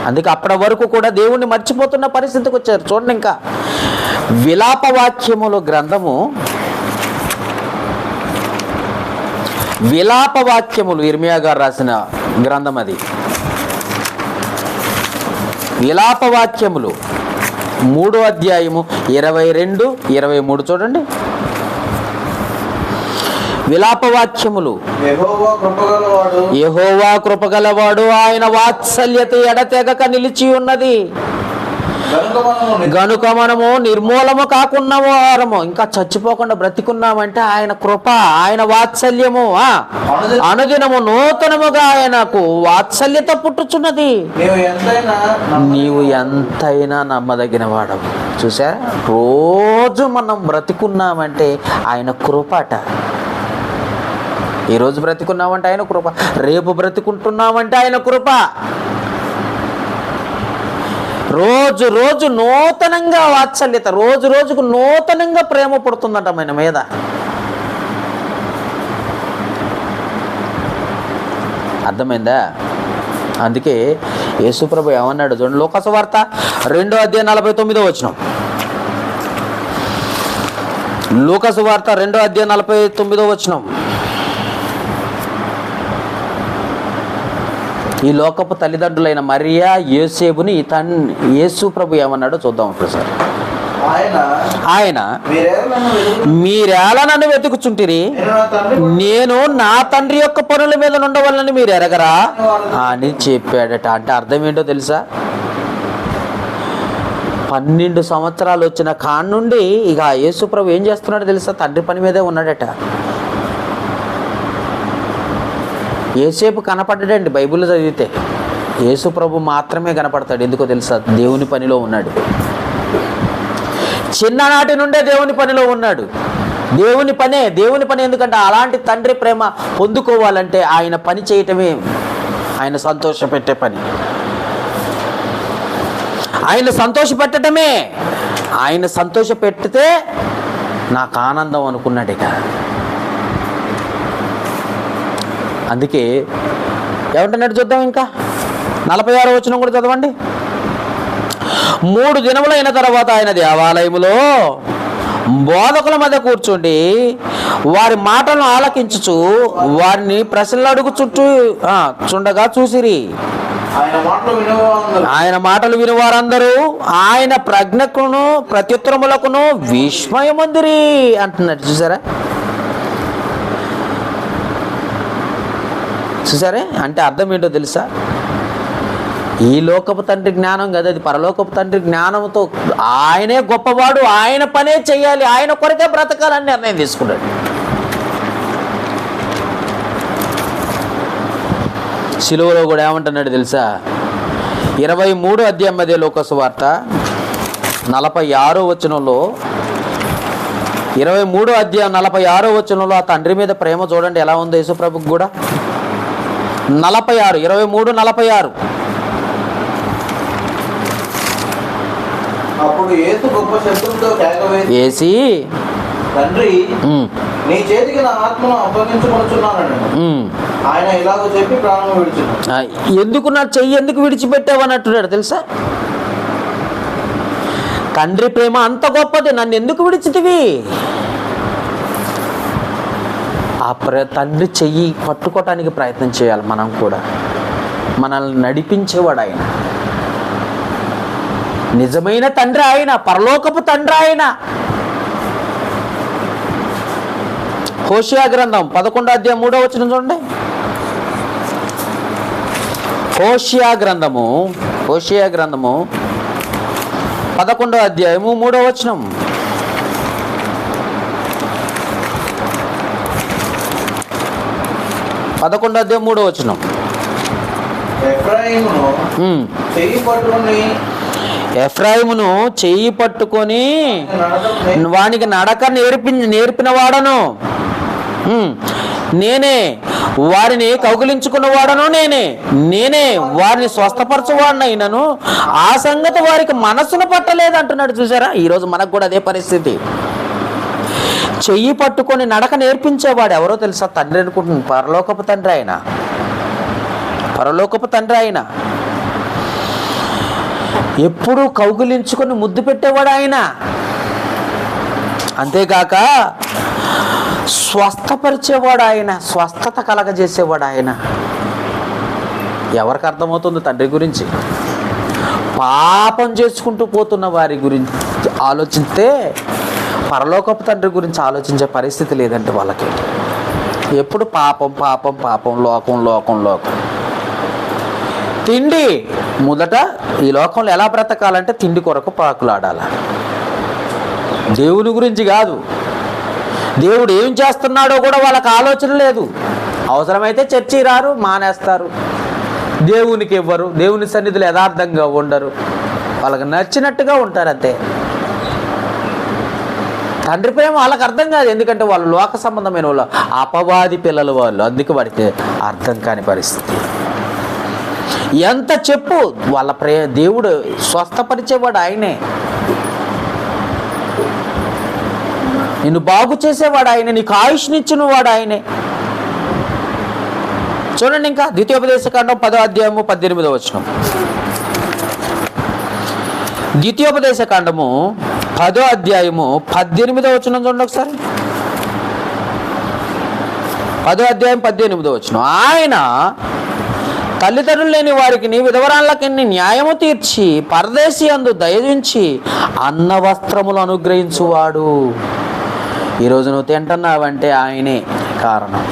అందుకే అప్పటి వరకు కూడా దేవుణ్ణి మర్చిపోతున్న పరిస్థితికి వచ్చారు. చూడండి, ఇంకా విలాపవాక్యముల గ్రంథము, విలాపవాక్యములు ఇర్మియా గారు రాసిన గ్రంథం అది. విలాపవాక్యములు 3వ అధ్యాయము 22, 23 చూడండి. విలాపవాక్యములు. యెహోవా కృపగలవాడు, ఆయన వాత్సల్యత ఎడతెగక నిలిచి ఉన్నది, గనుక మనము నిర్మూలము కాకున్న వారము, ఇంకా చచ్చిపోకుండా బ్రతికున్నామంటే ఆయన కృప, ఆయన వాత్సల్యము అనుదినము నూతనముగా ఆయనకు వాత్సల్యత పుట్టుచున్నది. నీవు ఎంతైనా నమ్మదగిన వాడవు. చూసా, రోజు మనం బ్రతికున్నామంటే ఆయన కృపట. ఈరోజు బ్రతికున్నామంటే ఆయన కృప, రేపు బ్రతికుంటున్నామంటే ఆయన కృప. రోజు రోజు నూతనంగా వాత్సల్యత, రోజు రోజుకు నూతనంగా ప్రేమ పుడుతుందట మన మీద. అర్థమైందా? అందుకే యేసుప్రభు ఏమన్నాడు చూడండి, లోకసువార్త 2వ అధ్యాయం 49వ వచనం. లోకసువార్త 2వ అధ్యాయం 49వ వచనం. ఈ లోకపు తల్లిదండ్రులైన మరియా యోసేపుని యేసు ప్రభు ఏమన్నాడో చూద్దాం ఒకసారి. ఆయన మీరేలా నన్ను వెతుకుచుంటిరి, నేను నా తండ్రి యొక్క పనుల మీద ఉండవాలని మీరు ఎరగరా అని చెప్పాడట. అంటే అర్థం ఏంటో తెలుసా? 12 సంవత్సరాలు వచ్చిన కానుండి ఇక యేసు ప్రభు ఏం చేస్తున్నాడో తెలుసా? తండ్రి పని మీదే ఉన్నాడట. యేసేపు కనపడ్డాడండి బైబిల్లో చదివితే. యేసు ప్రభు మాత్రమే కనపడతాడు. ఎందుకో తెలుసా? దేవుని పనిలో ఉన్నాడు. చిన్ననాటి నుండే దేవుని పనిలో ఉన్నాడు. దేవుని పని. ఎందుకంటే అలాంటి తండ్రి ప్రేమ పొందుకోవాలంటే ఆయన పని చేయటమే ఆయన సంతోషపెట్టే పని. ఆయన సంతోషపెట్టడమే. ఆయన సంతోషపెట్టితే నాకు ఆనందం అనుకున్నాడు. ఇక అందుకే ఏమంటున్నాడు చూద్దాం. ఇంకా 46వ వచనం కూడా చదవండి. 3 దినములైన తర్వాత ఆయన దేవాలయములో బోధకుల మధ్య కూర్చుండి వారి మాటలను ఆలకించుచు వారిని ప్రశ్నలు అడుగుచుండగా చూసిరి. ఆయన మాటలు వినువారందరూ ఆయన ప్రజ్ఞకును ప్రత్యుత్తరములకును విస్మయమందిరి అంటున్నాడు. చూసారే? అంటే అర్థం ఏంటో తెలుసా? ఈ లోకపు తండ్రి జ్ఞానం కదా, అది పరలోకపు తండ్రి జ్ఞానంతో ఆయనే గొప్పవాడు, ఆయన పనే చెయ్యాలి, ఆయన కొరకే బ్రతకాలని నిర్ణయం తీసుకున్నాడు. సిలువలో కూడా ఏమంటున్నాడు తెలుసా? 23వ అధ్యాయం అదే లోకసువార్త 46వ వచనంలో, 23వ అధ్యాయం 46వ వచనంలో ఆ తండ్రి మీద ప్రేమ చూడండి ఎలా ఉందో యేసుప్రభుకి కూడా. 46, 23:46. అప్పుడు యేసు గొప్ప శబ్దంతో కేక వేసి, తండ్రి నీ చేతికి నా ఆత్మను అప్పగించుకొనుచున్నానని ఆయన ఇలాగ చెప్పి ప్రాణం విడిచినాడు. ఎందుకు నా చెయ్యి ఎందుకు విడిచిపెట్టావని అంటున్నాడు తెలుసా? తండ్రి ప్రేమ అంత గొప్పది, నన్ను ఎందుకు విడిచితివి? ఆ తండ్రి చెయ్యి పట్టుకోవటానికి ప్రయత్నం చేయాలి మనం కూడా. మనల్ని నడిపించేవాడు ఆయన. నిజమైన తండ్రి ఆయన, పరలోకపు తండ్రి ఆయన. హోషియా గ్రంథం 11వ అధ్యాయం 3వ వచనం చూడండి. హోషియా గ్రంథము 11వ అధ్యాయము 3వ వచనం. ఎఫ్రాయిమును చెయ్యి పట్టుకొని వానికి నడక నేర్పిన వాడను నేనే, వారిని కౌగిలించుకున్న వాడను నేనే వారిని స్వస్థపరచువాడినైనను ఆ సంగతి వారికి మనసును పట్టలేదు అంటున్నాడు. చూసారా, ఈరోజు మనకు కూడా అదే పరిస్థితి. చెయ్యి పట్టుకొని నడక నేర్పించేవాడు ఎవరో తెలుసా? తండ్రి అనుకుంటున్నాను. పరలోకపు తండ్రి ఆయన. ఎప్పుడూ కౌగిలించుకొని ముద్దు పెట్టేవాడు ఆయన. అంతేకాక స్వస్థపరిచేవాడు ఆయన, స్వస్థత కలగజేసేవాడు ఆయన. ఎవరికి అర్థమవుతుంది తండ్రి గురించి? పాపం చేసుకుంటూ పోతున్న వారి గురించి ఆలోచిస్తే పరలోకపు తండ్రి గురించి ఆలోచించే పరిస్థితి లేదంటే వాళ్ళకి. ఎప్పుడు పాపం, లోకం. తిండి మొదట ఈ లోకంలో ఎలా బ్రతకాలంటే తిండి కొరకు పాకులాడాలి. దేవుని గురించి కాదు. దేవుడు ఏం చేస్తున్నాడో కూడా వాళ్ళకి ఆలోచన లేదు. అవసరమైతే చర్చి రారు, మానేస్తారు. దేవునికి ఇవ్వరు, దేవుని సన్నిధిలో యథార్థంగా ఉండరు, వాళ్ళకి నచ్చినట్టుగా ఉంటారు అంతే. తండ్రి ప్రేమ వాళ్ళకి అర్థం కాదు. ఎందుకంటే వాళ్ళు లోక సంబంధమైన వాళ్ళు, అపవాది పిల్లలు వాళ్ళు. అందుకు వాడికి అర్థం కాని పరిస్థితి. ఎంత చెప్పు వాళ్ళ దేవుడు స్వస్థపరిచేవాడు ఆయనే, నిన్ను బాగు చేసేవాడు ఆయన, నీకు ఆయుష్నిచ్చిన వాడు ఆయనే. చూడండి, ఇంకా ద్వితీయోపదేశకాండం 10వ అధ్యాయము 18వ వచనం. ద్వితీయోపదేశకాండము 10వ అధ్యాయము 18వ వచనం చూడండి ఒకసారి. 10వ అధ్యాయం 18వ వచనం. ఆయన తల్లిదండ్రులు లేని వారికి విధవరాళ్ళకి న్యాయము తీర్చి పరదేశీ అందు దయచుంచి అన్న వస్త్రములు అనుగ్రహించువాడు. ఈరోజు నువ్వు తింటున్నావంటే ఆయనే కారణం.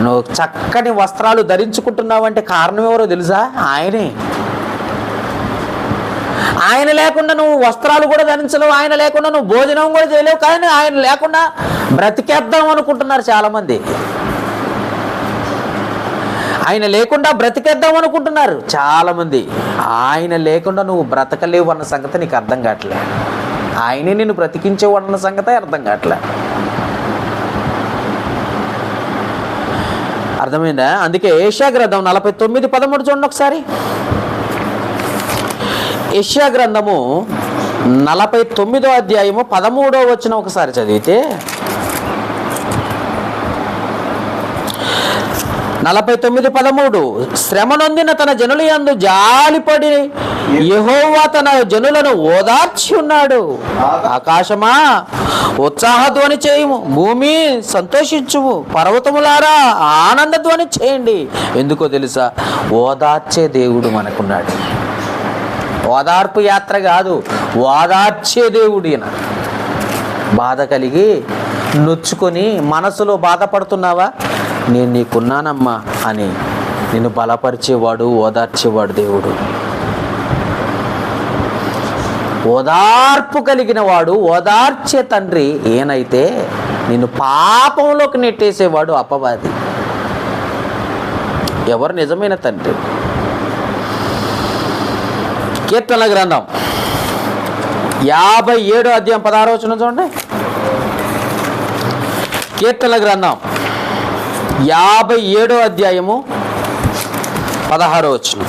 నువ్వు చక్కని వస్త్రాలు ధరించుకుంటున్నావంటే కారణం ఎవరో తెలుసా? ఆయనే. ఆయన లేకుండా నువ్వు వస్త్రాలు కూడా ధరించలేవు, ఆయన లేకుండా నువ్వు భోజనం కూడా చేయలేవు. కానీ ఆయన లేకుండా బ్రతికేద్దాం అనుకుంటున్నారు చాలామంది. ఆయన లేకుండా బ్రతికేద్దాం అనుకుంటున్నారు చాలామంది. ఆయన లేకుండా నువ్వు బ్రతకలేవు అన్న సంగతి నీకు అర్థం కావట్లే. ఆయనే నిన్ను బ్రతికించేవు అన్న సంగతి అర్థం కావట్లే. అర్థమైందా? అందుకే యెషయా గ్రంథం 49:13 చూడండి ఒకసారి. యెషయా గ్రంథము 49వ అధ్యాయము 13వ వచనం ఒకసారి చదివితే, 49:13 శ్రమ నొందిన తన జనుల యందు జాలిపడి యెహోవా తన జనులను ఓదార్చి ఉన్నాడు. ఆకాశమా ఉత్సాహధ్వని చేయుము, భూమి సంతోషించుము, పర్వతములారా ఆనందధ్వని చేయండి. ఎందుకో తెలుసా? ఓదార్చే దేవుడు మనకున్నాడు. ఓదార్పు యాత్ర కాదు, ఓదార్చే దేవుడు ఈయన. బాధ కలిగి నొచ్చుకొని మనసులో బాధపడుతున్నావా? నేను నీకున్నానమ్మా అని నిన్ను బలపరిచేవాడు, ఓదార్చేవాడు దేవుడు. ఓదార్పు కలిగిన వాడు, ఓదార్చే తండ్రి ఏనైతే నిన్ను పాపంలోకి నెట్టేసేవాడు అపవాది. ఎవరు నిజమైన తండ్రి? కీర్తనల గ్రంథం 57వ అధ్యాయం 16వ వచనం చూడండి. కీర్తనల గ్రంథం 57వ అధ్యాయము 16వ వచనం.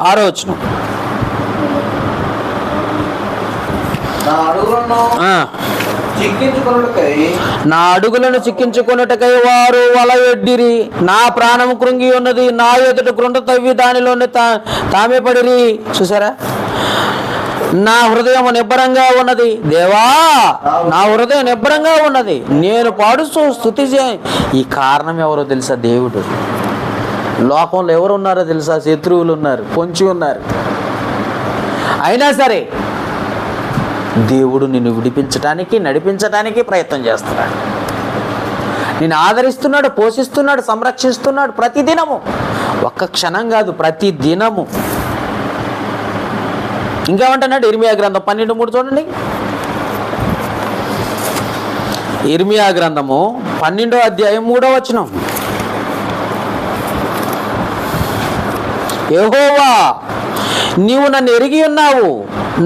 6వ వచనం. నా అడుగులను చిక్కించుకొనుటకై వారు వలయొడ్డిరి. నా ప్రాణము కృంగి ఉన్నది, నా ఎదుట కృండ తవ్వి దానిలోనే తామే పడిరి. చూసారా? నా హృదయం నిబ్బరంగా ఉన్నది. దేవా, నా హృదయం నిబ్బరంగా ఉన్నది, నేను పాడుస్తూ స్తుతి చే. ఈ కారణం ఎవరో తెలుసా? దేవుడు. లోకంలో ఎవరు ఉన్నారో తెలుసా? శత్రువులు ఉన్నారు, పొంచి ఉన్నారు. అయినా సరే దేవుడు నిన్ను విడిపించడానికి, నడిపించడానికి ప్రయత్నం చేస్తున్నాడు. నిన్ను ఆదరిస్తున్నాడు, పోషిస్తున్నాడు, సంరక్షిస్తున్నాడు ప్రతిదినము. ఒక్క క్షణం కాదు, ప్రతి దినము. ఇంకేమంటున్నాడు? ఇర్మియా గ్రంథం 12:3 చూడండి. ఇర్మియా గ్రంథము 12వ అధ్యాయం 3వ వచనం. యెహోవా, నీవు నన్ను ఎరిగి ఉన్నావు,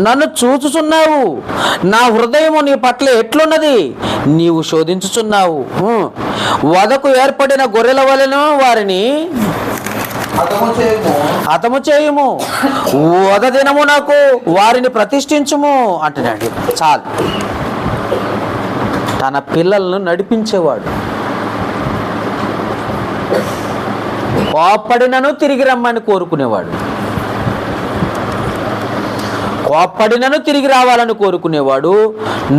నన్ను చూచుచున్నావు. నా హృదయము నీ పట్ల ఎట్లున్నది? నీవు శోధించుచున్నావు. వదకు ఏర్పడిన గొర్రెల వలెను వారిని హతము చేయుము. వద దినము నాకు వారిని ప్రతిష్ఠించుము అంటున్నాడు. చాలు. తన పిల్లలను నడిపించేవాడు. కోప్పడినను తిరిగి రమ్మని కోరుకునేవాడు. కోప్పడినను తిరిగి రావాలని కోరుకునేవాడు,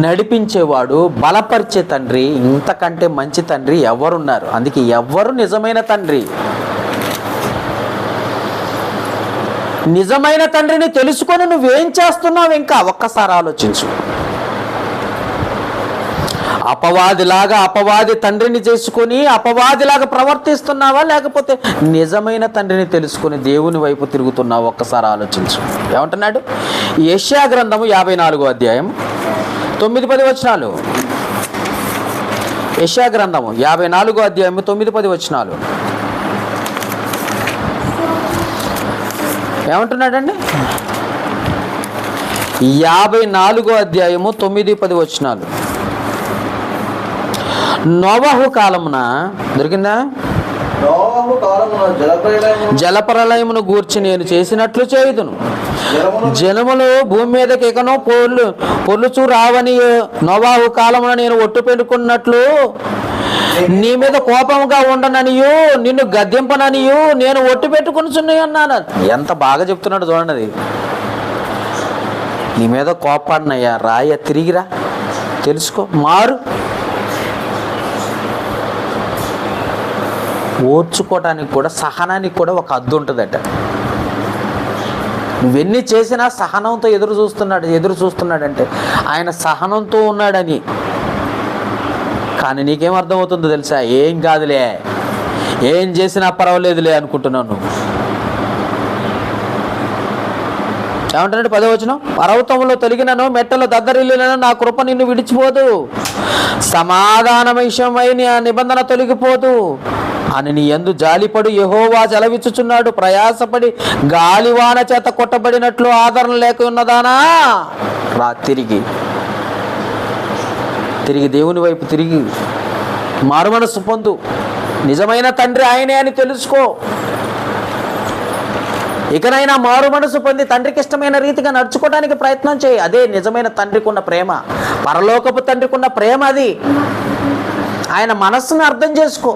నడిపించేవాడు, బలపరిచే తండ్రి. ఇంతకంటే మంచి తండ్రి ఎవరున్నారు? అందుకే ఎవరు నిజమైన తండ్రి? నిజమైన తండ్రిని తెలుసుకొని నువ్వేం చేస్తున్నావు ఇంకా ఒక్కసారి ఆలోచించు. అపవాది తండ్రిని చేసుకొని అపవాదిలాగా ప్రవర్తిస్తున్నావా, లేకపోతే నిజమైన తండ్రిని తెలుసుకొని దేవుని వైపు తిరుగుతున్నావా? ఒక్కసారి ఆలోచించు. ఏమంటున్నాడు? యెషయా గ్రంథము 54వ అధ్యాయం 9-10 వచనాలు. యెషయా గ్రంథము 54వ అధ్యాయం 9-10 వచనాలు. ఏమంటున్నాడండి? 54వ అధ్యాయము 9-10 వచనాలు. నోవహు కాలమున దొరికిందా? జలప్రలయమును గూర్చి నేను చేసినట్లు చేయుదును. జనములు భూమి మీదకి ఎకనో పొర్లుచు రావని నోవహు కాలమున నేను ఒట్టు పెట్టుకున్నట్లు నీ మీద కోపముగా ఉండననియు నిన్ను గద్దెంపననియు నేను ఒట్టు పెట్టుకుని అన్నాను. ఎంత బాగా చెప్తున్నాడు చూడండి. అది నీ మీద కోపాడినయ్యా, రాయ తిరిగిరా, తెలుసుకో, మారు. ఓర్చుకోవటానికి కూడా, సహనానికి కూడా ఒక హద్దు ఉంటుందట. నువ్వెన్ని చేసినా సహనంతో ఎదురు చూస్తున్నాడంటే ఆయన సహనంతో ఉన్నాడని. కానీ నీకేం అర్థమవుతుందో తెలుసా? ఏం కాదులే, ఏం చేసినా పర్వాలేదులే అనుకుంటున్నావు నువ్వు. ఏమంటున్నాడు 10వ వచనం? పర్వతంలో తొలగినను, మెట్టలో దద్దరిల్లినను నా కృప నిన్ను విడిచిపోదు, సమాధాన విషయమై నీ నిబంధన తొలగిపోదు అని నీ యందు జాలిపడు యెహోవా సెలవిచ్చుచున్నాడు. ప్రయాసపడి గాలివాన చేత కొట్టబడినట్లు ఆదరణ లేక ఉన్నదానా, రా తిరిగి దేవుని వైపు తిరిగి మారుమనసు పొందు. నిజమైన తండ్రి ఆయనే అని తెలుసుకో. ఇకనైనా మారు మనసు పొంది తండ్రికి ఇష్టమైన రీతిగా నడుచుకోవడానికి ప్రయత్నం చేయి. అదే నిజమైన తండ్రికి ఉన్న ప్రేమ, పరలోకపు తండ్రికి ఉన్న ప్రేమ. అది ఆయన మనస్సును అర్థం చేసుకో.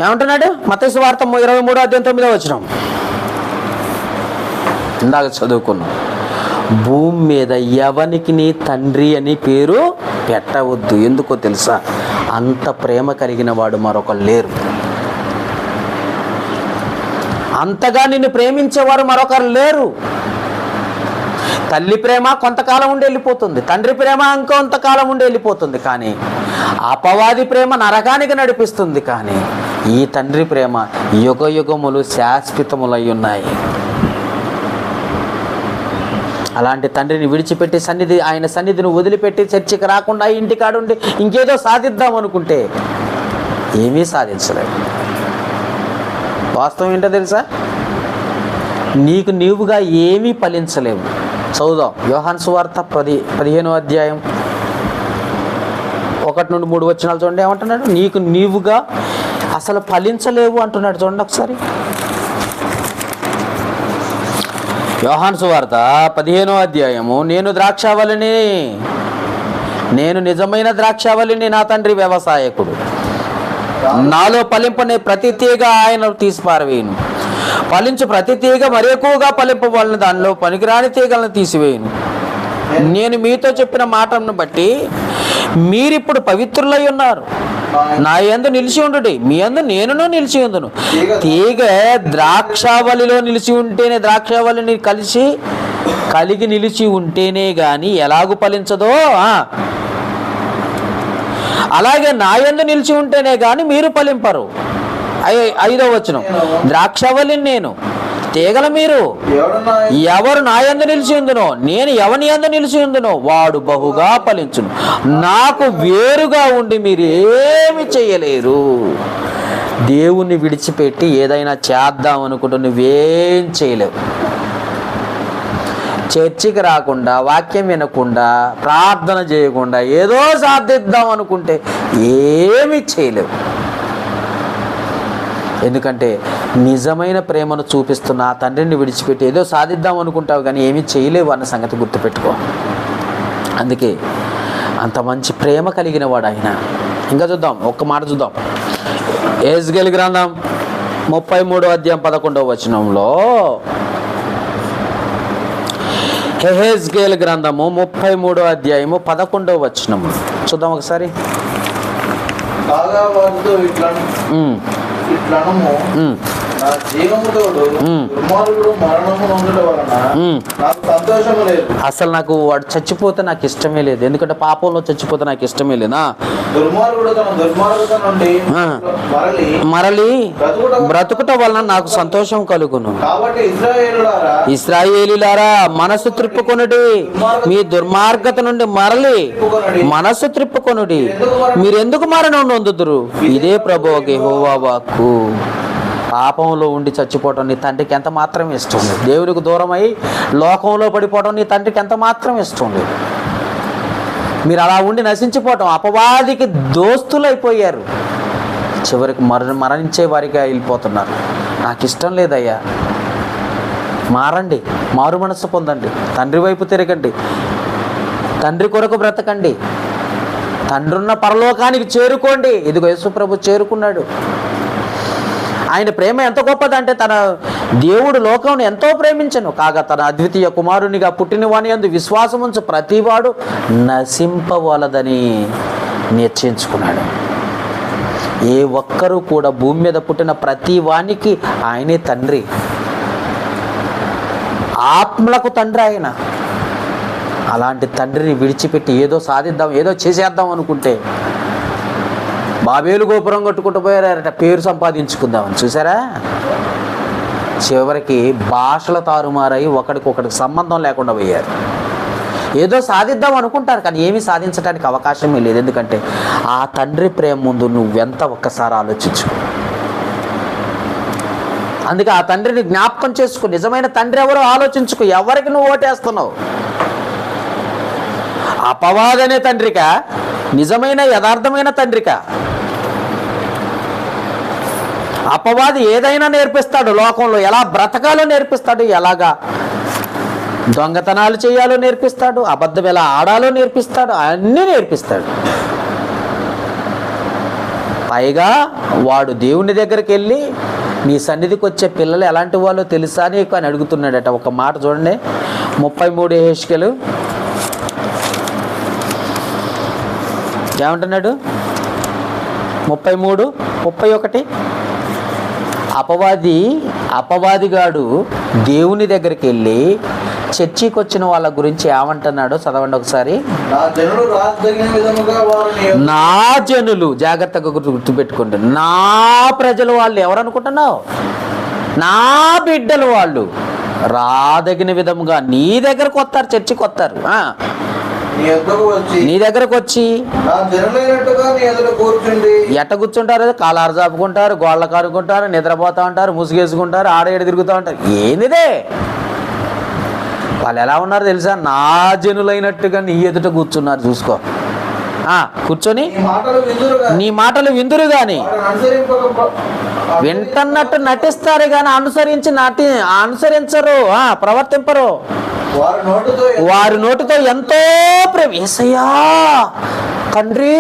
ఏమంటున్నాడు? మత్తయి సువార్త 23వ అధ్యాయం 9వ వచనం. ఇందాక చదువుకున్నాం. భూమి మీద ఎవనికి నీ తండ్రి అని పేరు పెట్టవద్దు. ఎందుకో తెలుసా? అంత ప్రేమ కలిగిన వాడు మరొకరు లేరు. అంతగా నిన్ను ప్రేమించేవారు మరొకరు లేరు. తల్లి ప్రేమ కొంతకాలం ఉండి వెళ్ళిపోతుంది, తండ్రి ప్రేమ ఇంకొంతకాలం ఉండి వెళ్ళిపోతుంది. కానీ అపవాది ప్రేమ నరకానికి నడిపిస్తుంది. కానీ ఈ తండ్రి ప్రేమ యుగ యుగములు శాశ్వతములై ఉన్నాయి. అలాంటి తండ్రిని విడిచిపెట్టి ఆయన సన్నిధిని వదిలిపెట్టి చర్చికి రాకుండా ఇంటికాడుండి ఇంకేదో సాధిద్దాం అనుకుంటే ఏమీ సాధించలేదు. వాస్తవం ఏంటో తెలుసా? నీవుగా ఏమీ ఫలించలేవు. చదువుదాం. యోహాను సువార్త 15వ అధ్యాయం 1-3 వచనాలు చూడండి. ఏమంటున్నాడు? నీవుగా అసలు ఫలించలేవు అంటున్నాడు. చూడండి ఒకసారి. యోహాను సువార్త 15వ అధ్యాయము. నేను నిజమైన ద్రాక్షావళిని, నా తండ్రి వ్యవసాయకుడు. నాలో ఫలింపనే ప్రతి తీగ ఆయన తీసి పారవేయును. ఫలించు ప్రతి తీగ మరి ఎక్కువగా ఫలింపవలన దానిలో పనికిరాని తీగలను తీసివేయును. నేను మీతో చెప్పిన మాటను బట్టి మీరిప్పుడు పవిత్రులై ఉన్నారు. నా యందు నిలిచి ఉండుడి, మీ యందు నేనును నిలిచి ఉందును. తీగ ద్రాక్షావళిలో నిలిచి ఉంటేనే, ద్రాక్షావళిని కలిగి నిలిచి ఉంటేనే గాని ఎలాగు ఫలించదో, అలాగే నా యందు నిలిచి ఉంటేనే గాని మీరు ఫలింపరు. 5వ వచనం, ద్రాక్షావళిని నేను, తీగల మీరు. ఎవరు నా యందు నిలిచి ఉందునో, నేను ఎవని యందు నిలిచి ఉందునో వాడు బహుగా ఫలించును. నాకు వేరుగా ఉండి మీరు ఏమి చేయలేరు. దేవుణ్ణి విడిచిపెట్టి ఏదైనా చేద్దాం అనుకుంటూ నువ్వేం చేయలేవు. చర్చికి రాకుండా, వాక్యం వినకుండా, ప్రార్థన చేయకుండా ఏదో సాధిద్దాం అనుకుంటే ఏమీ చేయలేవు. ఎందుకంటే నిజమైన ప్రేమను చూపిస్తున్న ఆ తండ్రిని విడిచిపెట్టి ఏదో సాధిద్దాం అనుకుంటావు కానీ ఏమీ చేయలేవు అన్న సంగతి గుర్తుపెట్టుకో. అందుకే అంత మంచి ప్రేమ కలిగిన వాడు ఆయన. ఇంకా చూద్దాం, ఒక్క మాట చూద్దాం. యెహెజ్కేలు గ్రంథం 33వ అధ్యాయం 11వ వచనంలో, యెహెజ్కేలు గ్రంథము 33వ అధ్యాయము 11వ వచనము చూద్దాం ఒకసారి. నా జీవముతోడు దుర్మార్గుడు మరణము నొందుట వలన నాకు సంతోషము లేదు. అసలు నాకు వాడు చచ్చిపోతే నాకు ఇష్టమే లేదు. ఎందుకంటే పాపంలో చచ్చిపోతే నాకు ఇష్టమే లేదా. దుర్మార్గుడు తన దుర్మార్గత నుండి మరలి బ్రతుకుట వలన నాకు సంతోషం కలుగును. కాబట్టి ఇశ్రాయేలీలారా మనసు త్రిప్పుకొనుడి, మీ దుర్మార్గత నుండి మరలి మనసు త్రిప్పుకొనుడి, మీరెందుకు మరణం నొందుదురు. ఇదే ప్రభువుకి యెహోవా వాక్కు. పాపంలో ఉండి చచ్చిపోవటం నీ తండ్రికి ఎంత మాత్రం ఇష్టం లేదు. దేవునికి దూరమై లోకంలో పడిపోవడం నీ తండ్రికి ఎంత మాత్రం ఇష్టం లేదు. మీరు అలా ఉండి నశించిపోవటం, అపవాదికి దోస్తులైపోయారు, చివరికి మరణించే వారిగా వెళ్ళిపోతున్నారు. నాకు ఇష్టం లేదయ్యా. మారండి, మారు మనస్సు పొందండి, తండ్రి వైపు తిరగండి, తండ్రి కొరకు బ్రతకండి, తండ్రి ఉన్న పరలోకానికి చేరుకోండి. ఇదిగో యేసు ప్రభు చేరుకున్నాడు. ఆయన ప్రేమ ఎంత గొప్పదంటే తన దేవుడు లోకంను ఎంతో ప్రేమించను కాగా తన అద్వితీయ కుమారునిగా పుట్టిన వాని యందు విశ్వాసముంచు ప్రతివాడు నశింపవలదని నిశ్చయించుకున్నాడు. ఏ ఒక్కరూ కూడా భూమి మీద పుట్టిన ప్రతి వానికి ఆయనే తండ్రి, ఆత్మలకు తండ్రి ఆయన. అలాంటి తండ్రిని విడిచిపెట్టి ఏదో సాధిద్దాం, ఏదో చేసేద్దాం అనుకుంటే బాబేలు గోపురం కట్టుకుంటూ పోయారట, పేరు సంపాదించుకుందామని. చూసారా, చివరికి భాషల తారుమారై ఒకడికొకడికి సంబంధం లేకుండా పోయారు. ఏదో సాధిద్దాం అనుకుంటారు కానీ ఏమీ సాధించడానికి అవకాశమే లేదు. ఎందుకంటే ఆ తండ్రి ప్రేమ ముందు నువ్వెంత ఒక్కసారి ఆలోచించు. అందుకే ఆ తండ్రిని జ్ఞాపకం చేసుకో. నిజమైన తండ్రి ఎవరో ఆలోచించుకో. ఎవరికి నువ్వు ఓటేస్తున్నావు? అపవాదనే తండ్రికా, నిజమైన యథార్థమైన తండ్రికా? అపవాది ఏదైనా నేర్పిస్తాడు. లోకంలో ఎలా బ్రతకాలో నేర్పిస్తాడు, ఎలాగా దొంగతనాలు చేయాలో నేర్పిస్తాడు, అబద్ధం ఎలా ఆడాలో నేర్పిస్తాడు, అన్నీ నేర్పిస్తాడు. పైగా వాడు దేవుని దగ్గరికి వెళ్ళి నీ సన్నిధికి వచ్చే పిల్లలు ఎలాంటి వాళ్ళో తెలుసా నీకు అని అడుగుతున్నాడట. ఒక మాట చూడండి, 33 యెహెజ్కేలు ఏమంటున్నాడు? 33:31 అపవాదిగాడు దేవుని దగ్గరికి వెళ్ళి చర్చికి వచ్చిన వాళ్ళ గురించి ఏమంటున్నాడో చదవండి ఒకసారి. నా జనులు, జాగ్రత్తగా గుర్తుపెట్టుకోండి, నా ప్రజలు వాళ్ళు ఎవరు అనుకుంటున్నావు? నా బిడ్డలు వాళ్ళు రాదగిన విధముగా నీ దగ్గరకు వస్తారు, చర్చికి వస్తారు. నీ దగ్గరకు వచ్చి ఎట్ట కూర్చుంటారు? కాలారు చాపుకుంటారు, గోళ్ళ కారుకుంటారు, నిద్రపోతూ ఉంటారు, ముసుగేసుకుంటారు, ఆడేడు తిరుగుతూ ఉంటారు. ఏందిదే? వాళ్ళు ఎలా ఉన్నారు తెలుసా? నా జనులైనట్టుగా నీ ఎదుట కూర్చున్నారు. చూసుకో, కూర్చొని నీ మాటలు విందురు గాని వింటన్నట్టు నటిస్తారు కానీ అనుసరించరు, ప్రవర్తింపరు. వారి నోటితో ఎంతో ప్రేమ, యేసయ్యా తండ్రి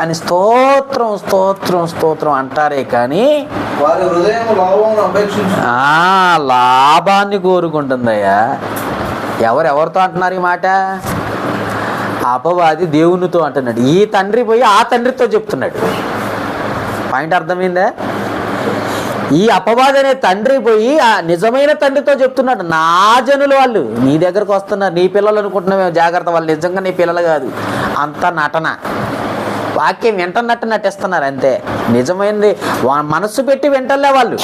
అని స్తోత్రం స్తోత్రం స్తోత్రం అంటారే కానీ లాభాన్ని కోరుకుంటుందయ్యా. ఎవరితో అంటున్నారు ఈ మాట? అపవాది దేవునితో అంటున్నాడు, ఈ తండ్రి పోయి ఆ తండ్రితో చెప్తున్నాడు. పాయింట్ అర్థమైందా? ఈ అపవాది అనే తండ్రి పోయి ఆ నిజమైన తండ్రితో చెప్తున్నాడు, నా జనులు వాళ్ళు నీ దగ్గరకు వస్తున్నారు, నీ పిల్లలు అనుకుంటున్నావు, జాగ్రత్త, వాళ్ళు నిజంగా నీ పిల్లలు కాదు, అంతా నటన. వాక్యం వింటన్నట్టు నటిస్తున్నారు అంతే. నిజమైనది మనస్సు పెట్టి వింటలే వాళ్ళు.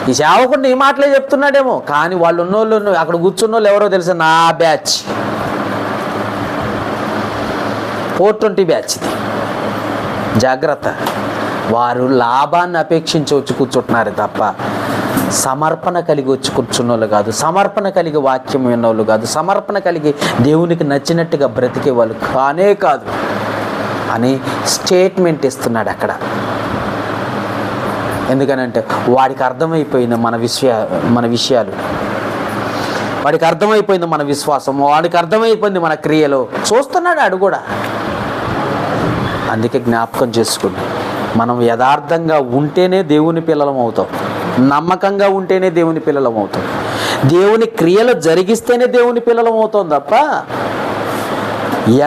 ఈ సేవకుడు ఈ మాటలే చెప్తున్నాడేమో, కానీ వాళ్ళు ఉన్నోళ్ళు, అక్కడ కూర్చున్న వాళ్ళు ఎవరో తెలుసు, నా బ్యాచ్ 420 బ్యాచ్. జాగ్రత్త. వారు లాభాన్ని అపేక్షించి వచ్చి కూర్చుంటున్నారు తప్ప సమర్పణ కలిగి వచ్చి కూర్చున్నోళ్ళు కాదు, సమర్పణ కలిగి వాక్యం విన్నోళ్ళు కాదు, సమర్పణ కలిగి దేవునికి నచ్చినట్టుగా బ్రతికే వాళ్ళు కానే కాదు అని స్టేట్మెంట్ ఇస్తున్నాడు అక్కడ. ఎందుకనంటే వాడికి అర్థమైపోయింది మన విషయాలు, వాడికి అర్థమైపోయింది మన విశ్వాసం, వాడికి అర్థమైపోయింది మన క్రియలు. చూస్తున్నాడు ఆడు కూడా. అందుకే జ్ఞాపకం చేసుకుంటాం, మనం యథార్థంగా ఉంటేనే దేవుని పిల్లలం అవుతాం, నమ్మకంగా ఉంటేనే దేవుని పిల్లలం అవుతాం, దేవుని క్రియలు జరిగిస్తేనే దేవుని పిల్లలం అవుతాం తప్ప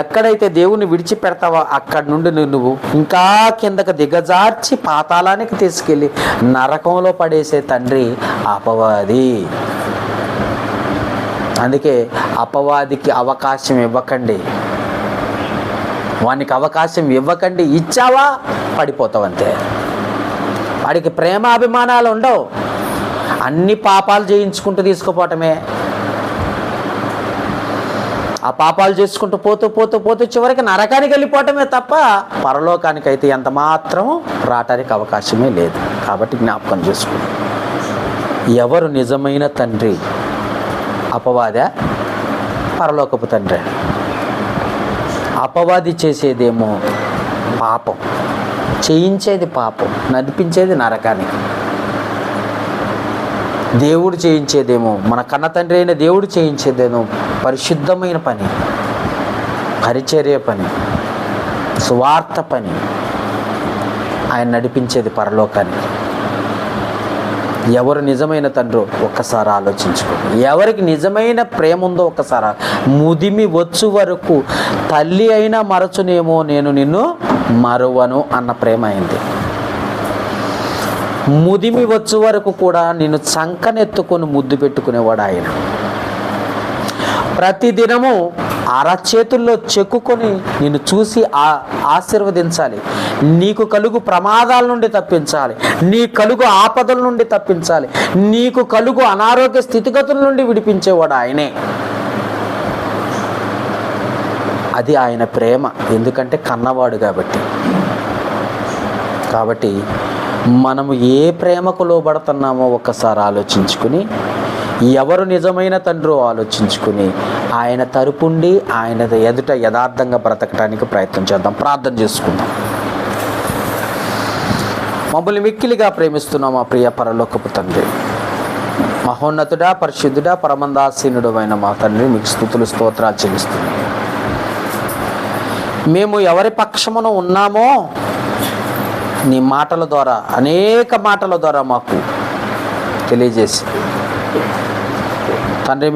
ఎక్కడైతే దేవుని విడిచిపెడతావో అక్కడి నుండి నువ్వు ఇంకా కిందకు దిగజార్చి పాతాళానికి తీసుకెళ్ళి నరకంలో పడేసే తండ్రి అపవాది. అందుకే అపవాదికి అవకాశం ఇవ్వకండి, వానికి అవకాశం ఇవ్వకండి. ఇచ్చావా పడిపోతావు అంతే. వాడికి ప్రేమాభిమానాలు ఉండవు, అన్ని పాపాలు చేయించుకుంటూ తీసుకుపోవటమే. ఆ పాపాలు చేసుకుంటూ పోతూ పోతూ పోతూ చివరికి నరకానికి వెళ్ళిపోవటమే తప్ప పరలోకానికి అయితే ఎంత మాత్రం రావటానికి అవకాశమే లేదు. కాబట్టి జ్ఞాపకం చేసుకుంటాం, ఎవరు నిజమైన తండ్రి? అపవాదా, పరలోకపు తండ్రి? అపవాది చేసేదేమో పాపం, చేయించేది పాపం, నడిపించేది నరకానికి. దేవుడు చేయించేదేమో, మన కన్న తండ్రి అయిన దేవుడు చేయించేదేమో పరిశుద్ధమైన పని, పరిచర్య పని, సువార్త పని. ఆయన నడిపించేది పరలోకానికి. ఎవరు నిజమైన తండ్రో ఒక్కసారి ఆలోచించుకోండి. ఎవరికి నిజమైన ప్రేమ ఉందో ఒక్కసారి. ముదిమి వచ్చు వరకు తల్లి అయినా మరచునేమో, నేను నిన్ను మరువను అన్న ప్రేమ అయింది. ముదిమి వచ్చు వరకు కూడా నిన్ను చంకనెత్తుకొని ముద్దు పెట్టుకునేవాడు ఆయన. ప్రతిదినము అరచేతుల్లో చెక్కుకొని నిన్ను చూసి ఆశీర్వదించాలి, నీకు కలుగు ప్రమాదాల నుండి తప్పించాలి, నీ కలుగు ఆపదల నుండి తప్పించాలి, నీకు కలుగు అనారోగ్య స్థితిగతుల నుండి విడిపించేవాడు ఆయనే. అది ఆయన ప్రేమ, ఎందుకంటే కన్నవాడు కాబట్టి మనము ఏ ప్రేమకు లోబడుతున్నామో ఒక్కసారి ఆలోచించుకుని, ఎవరు నిజమైన తండ్రో ఆలోచించుకుని, ఆయన తరపుండి ఆయన ఎదుట యథార్థంగా బ్రతకడానికి ప్రయత్నం చేద్దాం. ప్రార్థన చేసుకుందాం. మమ్మల్ని మిక్కిలిగా ప్రేమిస్తున్నాం మా ప్రియ పరలోకపు తండ్రి, మహోన్నతుడా, పరిశుద్ధుడా, పరమందాసీనుడు అయిన మా తండ్రి, మీకు స్తుతులు స్తోత్రాలు చెల్లిస్తున్నాం. మేము ఎవరి పక్షమున ఉన్నామో నీ మాటల ద్వారా, అనేక మాటల ద్వారా మాకు తెలియజేసి తండ్రి,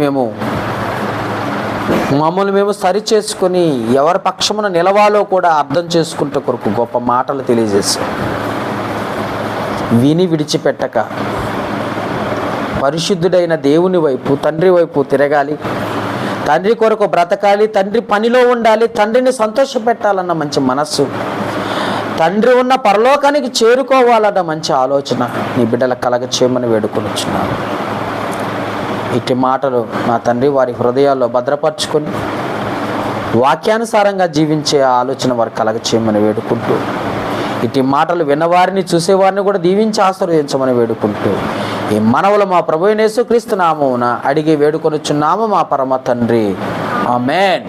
మమ్మల్ని మేము సరి చేసుకొని ఎవరి పక్షమున నిలవాలో కూడా అర్థం చేసుకుంటే కొరకు గొప్ప మాటలు తెలియజేసి విని విడిచిపెట్టక పరిశుద్ధుడైన దేవుని వైపు, తండ్రి వైపు తిరగాలి, తండ్రి కొరకు బ్రతకాలి, తండ్రి పనిలో ఉండాలి, తండ్రిని సంతోషపెట్టాలన్న మంచి మనస్సు, తండ్రి ఉన్న పరలోకానికి చేరుకోవాలన్న మంచి ఆలోచన నీ బిడ్డల కలగ చేయమని వేడుకొనిచున్నాను. ఇట్టి మాటలు నా తండ్రి వారి హృదయాల్లో భద్రపరచుకొని వాక్యానుసారంగా జీవించే ఆలోచన వారు కలగ చేయమని వేడుకుంటూ, ఇట్టి మాటలు విన్నవారిని చూసేవారిని కూడా దీవించి ఆశీర్వదించమని వేడుకుంటూ, ఈ మనవులు మా ప్రభువైన యేసుక్రీస్తు నామమున అడిగి వేడుకొనుచున్నాము మా పరమ తండ్రి. ఆమేన్.